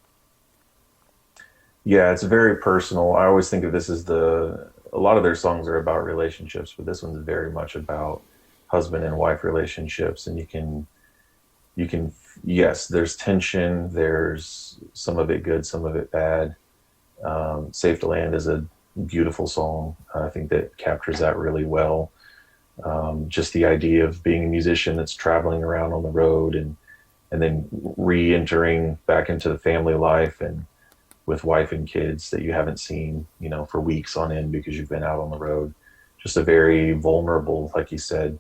Yeah, it's very personal. I always think of this as a lot of their songs are about relationships, but this one's very much about husband and wife relationships. And yes, there's tension, there's some of it good, some of it bad. Safe to Land is a beautiful song. I think that captures that really well. Just the idea of being a musician that's traveling around on the road and then re-entering back into the family life and with wife and kids that you haven't seen, for weeks on end because you've been out on the road. Just a very vulnerable, like you said,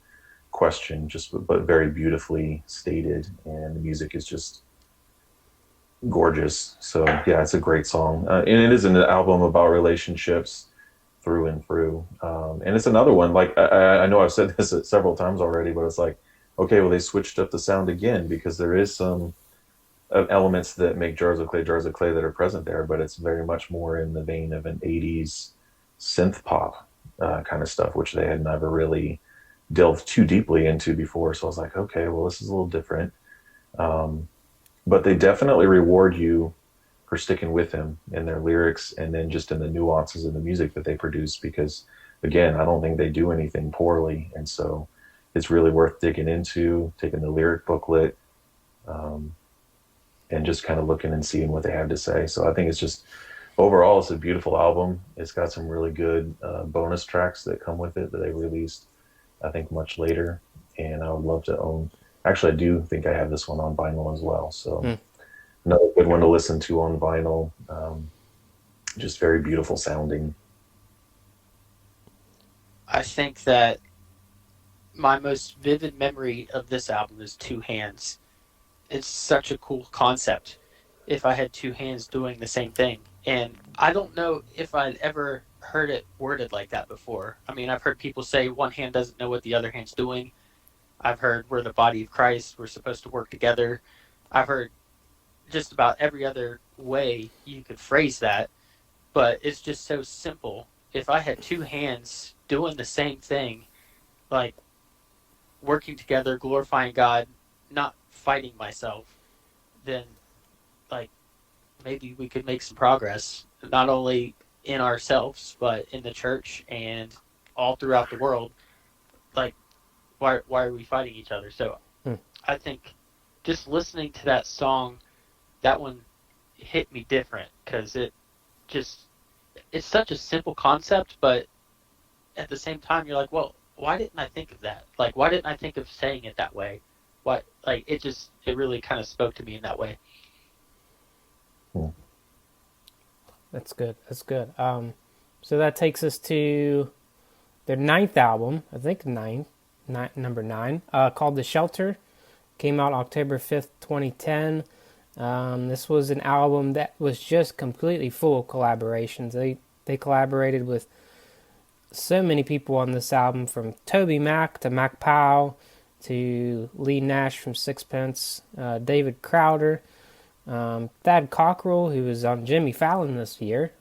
question, but very beautifully stated, and the music is just gorgeous. So yeah, it's a great song, and it is an album about relationships through and through. And it's another one, like I know I've said this several times already, but it's like, okay, well, they switched up the sound again, because there is some elements that make Jars of Clay that are present there, but it's very much more in the vein of an 80s synth pop kind of stuff, which they had never really delved too deeply into before. So I was like, okay, well, this is a little different. But they definitely reward you for sticking with him in their lyrics and then just in the nuances of the music that they produce, because again, I don't think they do anything poorly. And so it's really worth digging into, taking the lyric booklet, and just kind of looking and seeing what they have to say. So I think it's just, overall, it's a beautiful album. It's got some really good bonus tracks that come with it that they released, I think, much later. And I would love to own. Actually, I do think I have this one on vinyl as well. So another good one to listen to on vinyl. Just very beautiful sounding. I think that my most vivid memory of this album is Two Hands. It's such a cool concept. If I had two hands doing the same thing. And I don't know if I'd ever heard it worded like that before. I mean, I've heard people say one hand doesn't know what the other hand's doing. I've heard we're the body of Christ, we're supposed to work together. I've heard just about every other way you could phrase that, but it's just so simple. If I had two hands doing the same thing, like working together, glorifying God, not fighting myself, then like maybe we could make some progress, not only in ourselves, but in the church and all throughout the world. Like, why are we fighting each other? So I think just listening to that song, that one hit me different, because it's such a simple concept, but at the same time, you're like, well, why didn't I think of that? Like, why didn't I think of saying it that way? What, like, it really kind of spoke to me in that way. That's good. So that takes us to their ninth album, I think number 9, called The Shelter. Came out October 5th, 2010. This was an album that was just completely full of collaborations. They collaborated with so many people on this album, from Toby Mac to Mac Powell to Lee Nash from Sixpence, David Crowder, Thad Cockrell, who was on Jimmy Fallon this year,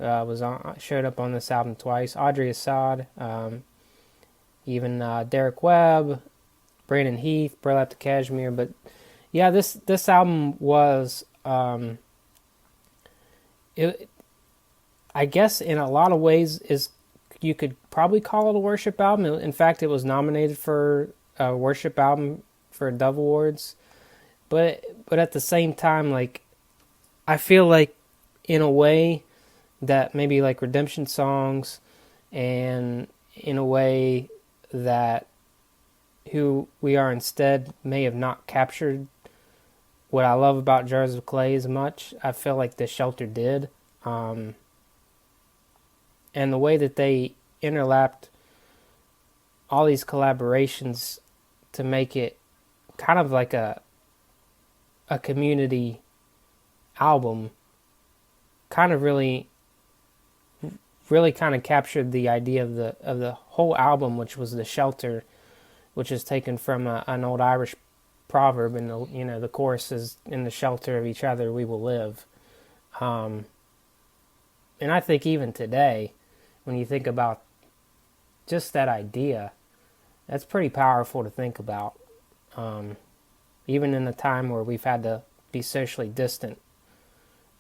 showed up on this album twice, Audrey Assad, even Derek Webb, Brandon Heath, Burlap the Cashmere. But yeah, this album was, I guess in a lot of ways, you could probably call it a worship album. In fact, it was nominated for a worship album for Dove Awards. But at the same time, like, I feel like in a way that maybe like Redemption Songs and in a way that Who We Are Instead may have not captured what I love about Jars of Clay as much. I feel like The Shelter did. And the way that they interlapped all these collaborations to make it kind of like a community album kind of really kind of captured the idea of the whole album, which was The Shelter, which is taken from an old Irish proverb, and the chorus is, "In the shelter of each other we will live." And I think even today, when you think about just that idea, that's pretty powerful to think about. Even in a time where we've had to be socially distant,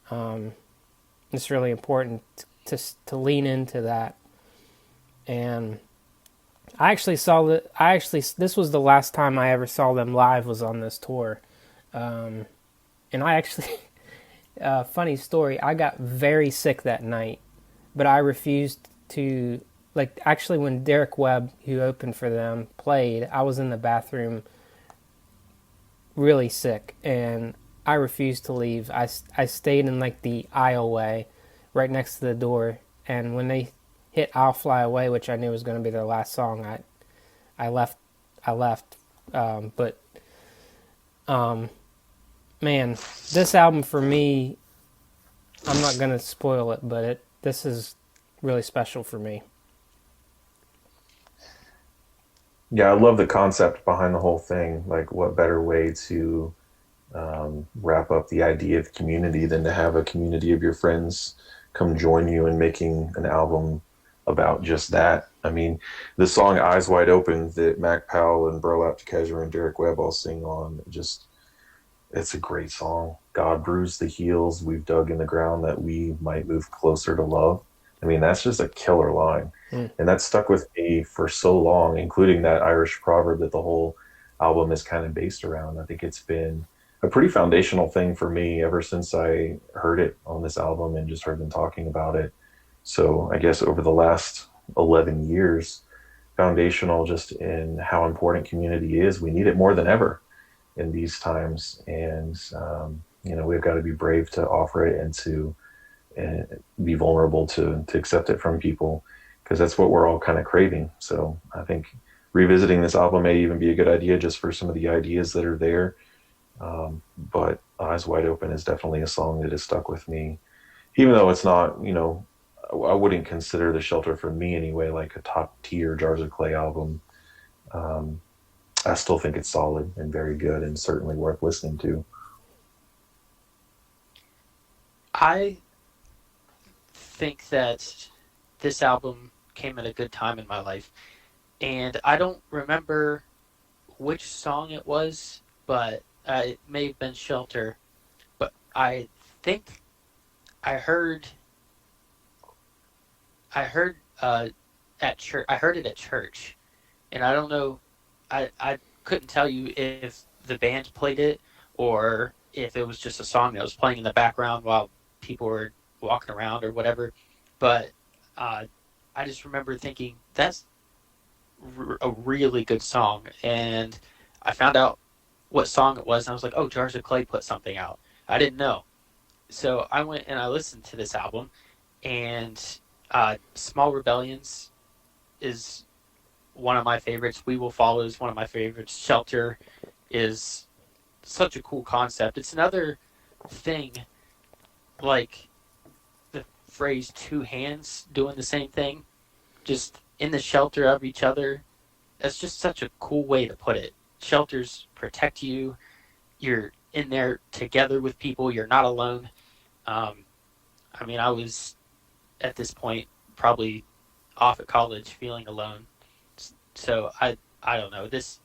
it's really important to lean into that. And this was the last time I ever saw them live, was on this tour. And I actually, funny story, I got very sick that night, but I refused to, actually when Derek Webb, who opened for them, played, I was in the bathroom really sick, and I refused to leave. I stayed in the aisleway right next to the door, and when they hit "I'll Fly Away," which I knew was going to be their last song, I left. Man, this album for me, I'm not going to spoil it, but this is really special for me. Yeah, I love the concept behind the whole thing. Like, what better way to wrap up the idea of community than to have a community of your friends come join you in making an album about just that. I mean, the song "Eyes Wide Open" that Mac Powell and Burlap Tekesher and Derek Webb all sing on, it's a great song. "God bruised the heels we've dug in the ground that we might move closer to love." I mean, that's just a killer line. And that stuck with me for so long, including that Irish proverb that the whole album is kind of based around. I think it's been a pretty foundational thing for me ever since I heard it on this album and just heard them talking about it. So I guess over the last 11 years, foundational just in how important community is. We need it more than ever in these times. And, we've got to be brave to offer it and to be vulnerable to accept it from people, because that's what we're all kind of craving. So I think revisiting this album may even be a good idea just for some of the ideas that are there. But "Eyes Wide Open" is definitely a song that has stuck with me, even though it's not, I wouldn't consider "The Shelter," for me anyway, like a top tier Jars of Clay album. I still think it's solid and very good and certainly worth listening to. I think that this album came at a good time in my life, and I don't remember which song it was, but it may have been "Shelter." But I think I heard at church. I heard it at church, and I don't know. I couldn't tell you if the band played it or if it was just a song that was playing in the background while people were walking around or whatever. But I just remember thinking that's a really good song, and I found out what song it was, and I was like, "Oh, Jars of Clay put something out." I didn't know, so I went and I listened to this album, and "Small Rebellions" is one of my favorites. "We Will Follow" is one of my favorites. "Shelter" is such a cool concept. It's another thing, like the phrase "two hands doing the same thing," just in the shelter of each other. That's just such a cool way to put it. Shelters protect you. You're in there together with people. You're not alone. I was at this point probably off at college feeling alone. So I don't know. This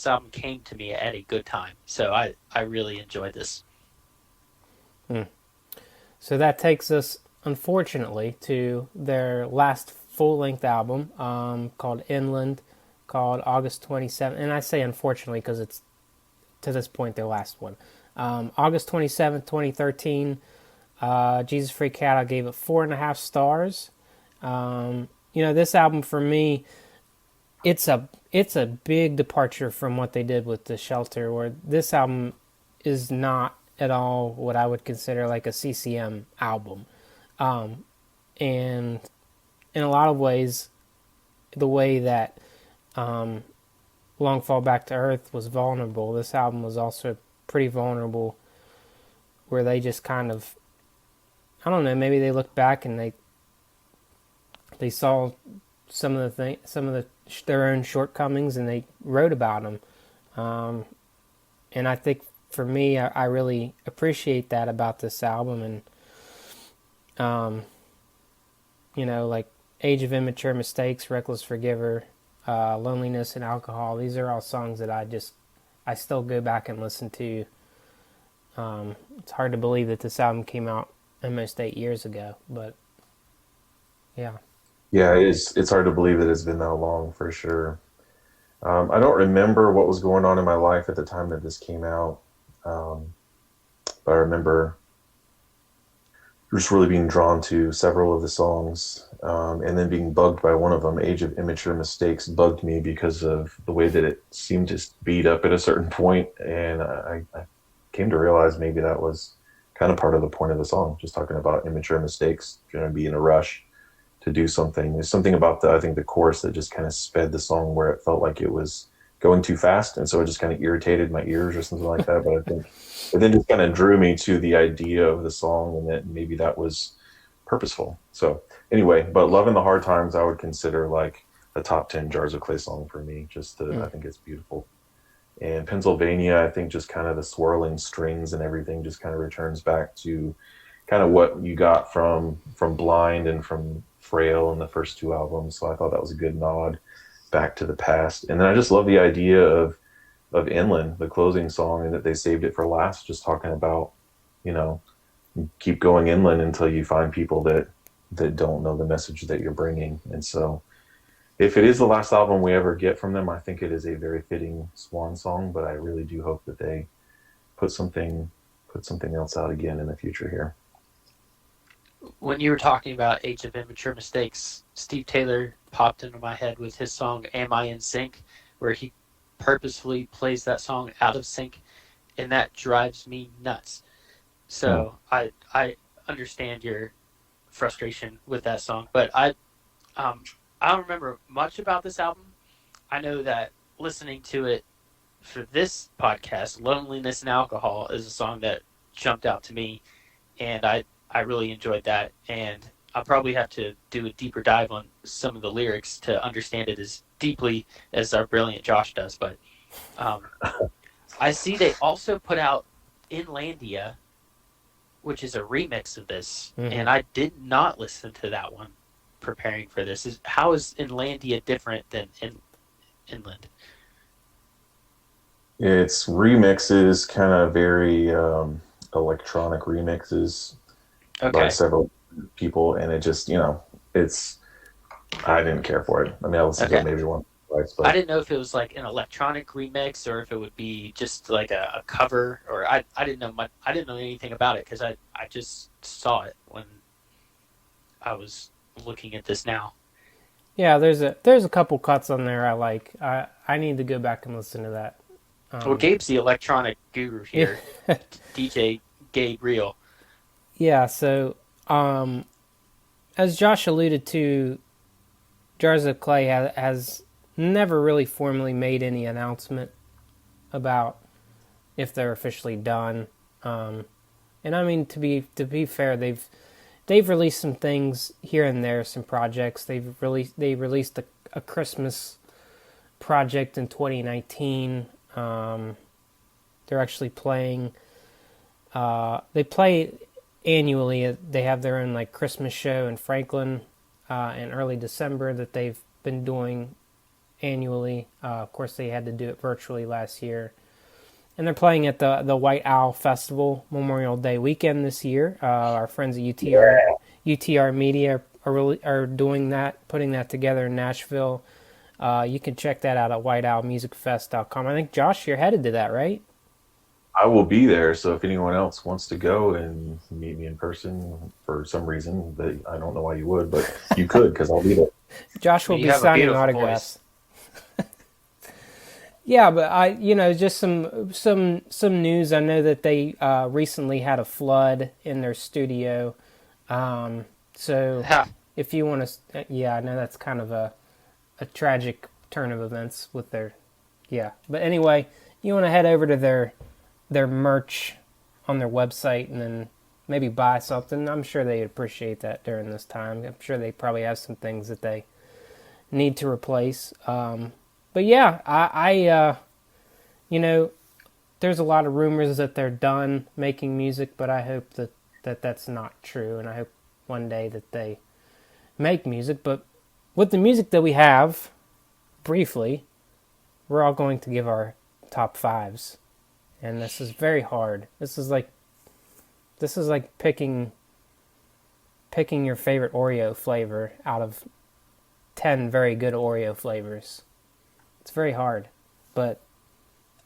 album came to me at a good time. So I really enjoyed this. So that takes us, unfortunately, to their last full-length album, called "Inland," called August 27th. And I say unfortunately because it's, to this point, their last one. August 27th, 2013. Jesus Freak Cat, I gave it 4.5 stars. this album for me, it's a big departure from what they did with The Shelter, where this album is not at all what I would consider like a CCM album. And in a lot of ways, the way that Long Fall Back to Earth was vulnerable, this album was also pretty vulnerable, where they just kind of, I don't know, maybe they looked back and they saw some of their own shortcomings, and they wrote about them. And I think for me, I really appreciate that about this album. And like Age of Immature Mistakes, Reckless Forgiver, Loneliness and Alcohol, these are all songs that I still go back and listen to. It's hard to believe that this album came out almost 8 years ago, but yeah. Yeah, it's hard to believe that it's been that long, for sure. I don't remember what was going on in my life at the time that this came out, but I remember just really being drawn to several of the songs, and then being bugged by one of them. Age of Immature Mistakes bugged me because of the way that it seemed to speed up at a certain point, and I came to realize maybe that was kind of part of the point of the song, just talking about immature mistakes. If you're going to be in a rush to do something, there's something about I think the chorus that just kind of sped the song, where it felt like it was going too fast, and so it just kind of irritated my ears or something like that. But I think it then just kind of drew me to the idea of the song, and that maybe that was purposeful. So anyway, but Love in the Hard Times I would consider like a top 10 Jars of Clay song for me. I think it's beautiful. And Pennsylvania, I think just kind of the swirling strings and everything just kind of returns back to kind of what you got from Blind and from Frail in the first two albums. So I thought that was a good nod back to the past. And then I just love the idea of Inland, the closing song, and that they saved it for last, just talking about, keep going inland until you find people that don't know the message that you're bringing. And so if it is the last album we ever get from them, I think it is a very fitting swan song, but I really do hope that they put something else out again in the future here. When you were talking about Age of Immature Mistakes, Steve Taylor popped into my head with his song Am I in Sync, where he purposefully plays that song out of sync, and that drives me nuts. So I understand your frustration with that song, but I don't remember much about this album. I know that listening to it for this podcast, Loneliness and Alcohol is a song that jumped out to me, and I really enjoyed that. And I'll probably have to do a deeper dive on some of the lyrics to understand it as deeply as our brilliant Josh does. But I see they also put out Inlandia, which is a remix of this, and I did not listen to that one preparing for this. How is Inlandia different than Inland? It's remixes, kind of very electronic remixes by several people, and it just, I didn't care for it. I mean, I listened to it maybe once or twice, but I didn't know if it was like an electronic remix or if it would be just like a cover, or I didn't know much. I didn't know anything about it because I just saw it when I was looking at this now. Yeah, there's a couple cuts on there I like. I need to go back and listen to that. Well, Gabe's the electronic guru here. DJ Gabe Real. Yeah, so as Josh alluded to, Jars of Clay has never really formally made any announcement about if they're officially done. And I mean, to be fair, they've released some things here and there, some projects. They released a Christmas project in 2019. They're actually playing. They play annually. They have their own like Christmas show in Franklin in early December that they've been doing annually. Of course, they had to do it virtually last year. And they're playing at the White Owl Festival Memorial Day weekend this year. Our friends at UTR Media are doing that, putting that together in Nashville. You can check that out at whiteowlmusicfest.com. I think, Josh, you're headed to that, right? I will be there. So if anyone else wants to go and meet me in person for some reason, that I don't know why you would, but you could because I'll be there. Josh will You be have a signing beautiful autographs. voice. Yeah, but just some news. I know that they recently had a flood in their studio. So Ha. if you want to, yeah, I know that's kind of a tragic turn of events with their, yeah. But anyway, you want to head over to their merch on their website and then maybe buy something. I'm sure they'd appreciate that during this time. I'm sure they probably have some things that they need to replace. But yeah, there's a lot of rumors that they're done making music, but I hope that that's not true, and I hope one day that they make music. But with the music that we have, briefly, we're all going to give our top fives, and this is very hard. This is like picking your favorite Oreo flavor out of 10 very good Oreo flavors. It's very hard, but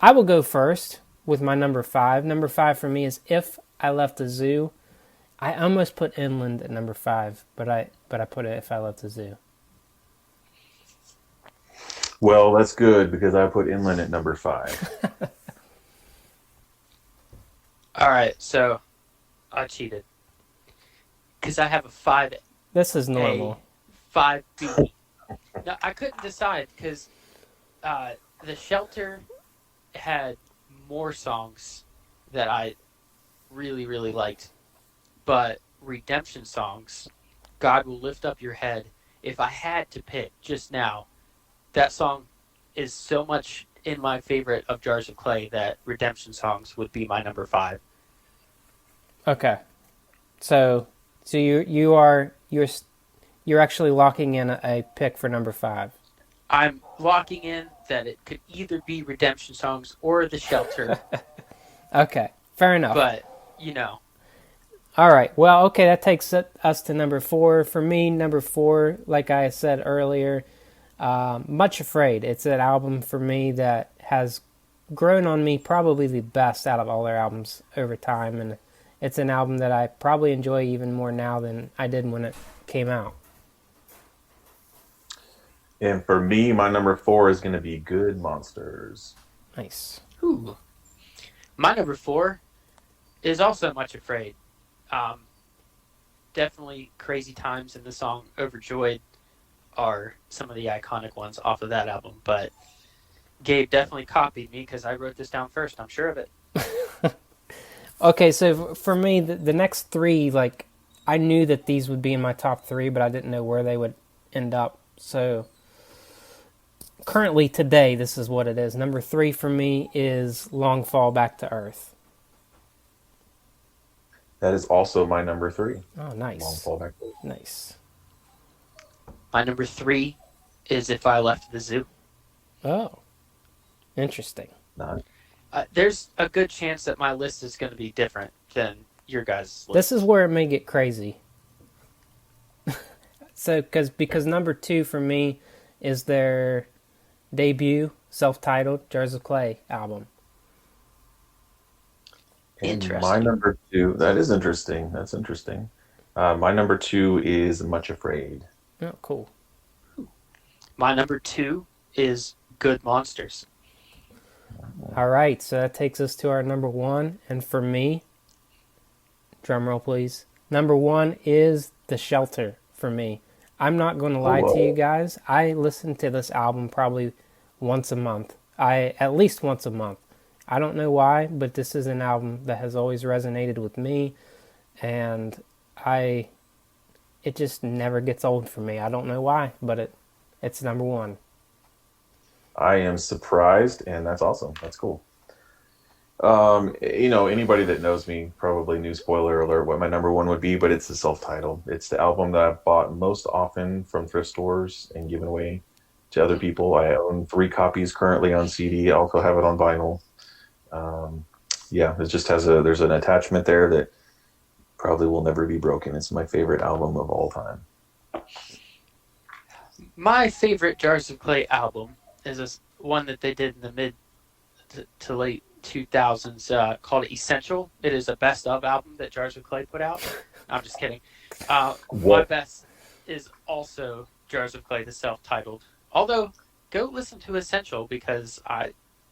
I will go first with my number 5. Number 5 for me is If I Left the Zoo. I almost put Inland at number 5, but I put it If I Left the Zoo. Well, that's good because I put Inland at number 5. All right, so I cheated because I have a 5A, This is normal. 5B. No, I couldn't decide because The Shelter had more songs that I really, really liked. But Redemption songs, God Will Lift Up Your Head, if I had to pick just now, that song is so much in my favorite of Jars of Clay that Redemption songs would be my number 5. Okay, so you're actually locking in a pick for number 5. I'm locking in that it could either be Redemption songs or The Shelter. Okay, fair enough. But, All right. Well, okay, that takes us to number 4. For me, number 4, like I said earlier, Much Afraid. It's an album for me that has grown on me probably the best out of all their albums over time, and it's an album that I probably enjoy even more now than I did when it came out. And for me, my number 4 is going to be Good Monsters. Nice. Ooh. My number 4 is also Much Afraid. Definitely Crazy Times and the song Overjoyed are some of the iconic ones off of that album. But Gabe definitely copied me because I wrote this down first. I'm sure of it. Okay, so for me, the next 3, like, I knew that these would be in my top 3, but I didn't know where they would end up. So currently today, this is what it is. Number 3 for me is Long Fall Back to Earth. That is also my number 3. Oh, nice. Long Fall Back to Earth. Nice. My number 3 is If I Left the Zoo. Oh, interesting. Nice. There's a good chance that my list is going to be different than your guys' list. This is where it may get crazy. So, because number 2 for me is their debut, self-titled Jars of Clay album. And my number 2, that is interesting. That's interesting. My number 2 is Much Afraid. Oh, cool. My number 2 is Good Monsters. All right, so that takes us to our number 1. And for me, drum roll please, number 1 is The Shelter for me. I'm not going to lie to you guys. I listen to this album probably once a month. At least once a month. I don't know why, but this is an album that has always resonated with me, and it just never gets old for me. I don't know why, but it's number 1. I am surprised, and that's awesome. That's cool. Anybody that knows me probably knew, spoiler alert, what my number 1 would be, but it's the self-titled. It's the album that I've bought most often from thrift stores and given away to other people. I own 3 copies currently on CD. I also have it on vinyl. It just there's an attachment there that probably will never be broken. It's my favorite album of all time. My favorite Jars of Clay album is one that they did in the mid to late 2000s called Essential. It is a best of album that Jars of Clay put out. I'm just kidding. My best is also Jars of Clay, the self-titled. Although, go listen to Essential because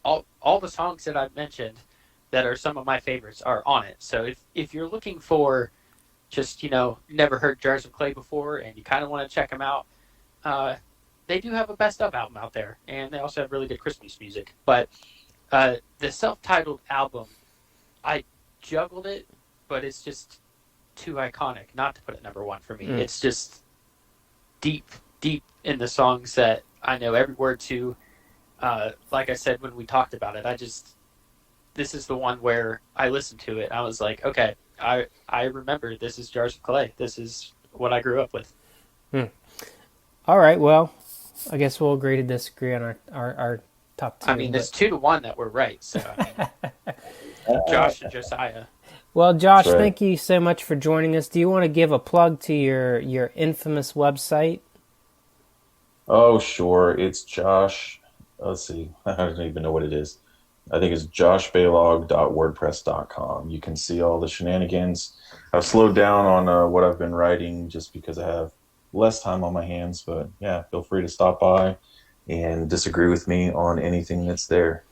all the songs that I've mentioned that are some of my favorites are on it. So if you're looking for just, never heard Jars of Clay before and you kind of want to check them out, they do have a best of album out there, and they also have really good Christmas music. But the self-titled album, I juggled it, but it's just too iconic not to put it number one for me. It's just deep in the songs that I know every word to. Like I said when we talked about it, this is the one where I listened to it. I was like, okay, I remember this is Jars of Clay. This is what I grew up with. All right, well, I guess we'll agree to disagree on our top two. I mean, it's 2-1 that we're right. So, Josh and Josiah. Well, Josh, thank you so much for joining us. Do you want to give a plug to your infamous website? Oh, sure. It's Josh. Let's see. I don't even know what it is. I think it's joshbalogh.wordpress.com. You can see all the shenanigans. I've slowed down on what I've been writing just because I have less time on my hands. But yeah, feel free to stop by and disagree with me on anything that's there.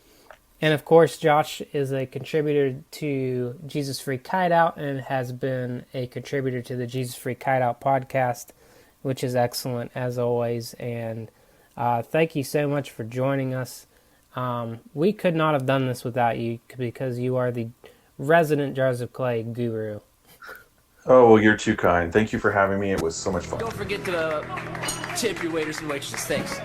And of course, Josh is a contributor to Jesus Freak Hideout and has been a contributor to the Jesus Freak Hideout podcast, which is excellent as always. And thank you so much for joining us. We could not have done this without you because you are the resident Jars of Clay guru. Oh, well, you're too kind. Thank you for having me. It was so much fun. Don't forget to tip your waiters and waitresses. Thanks.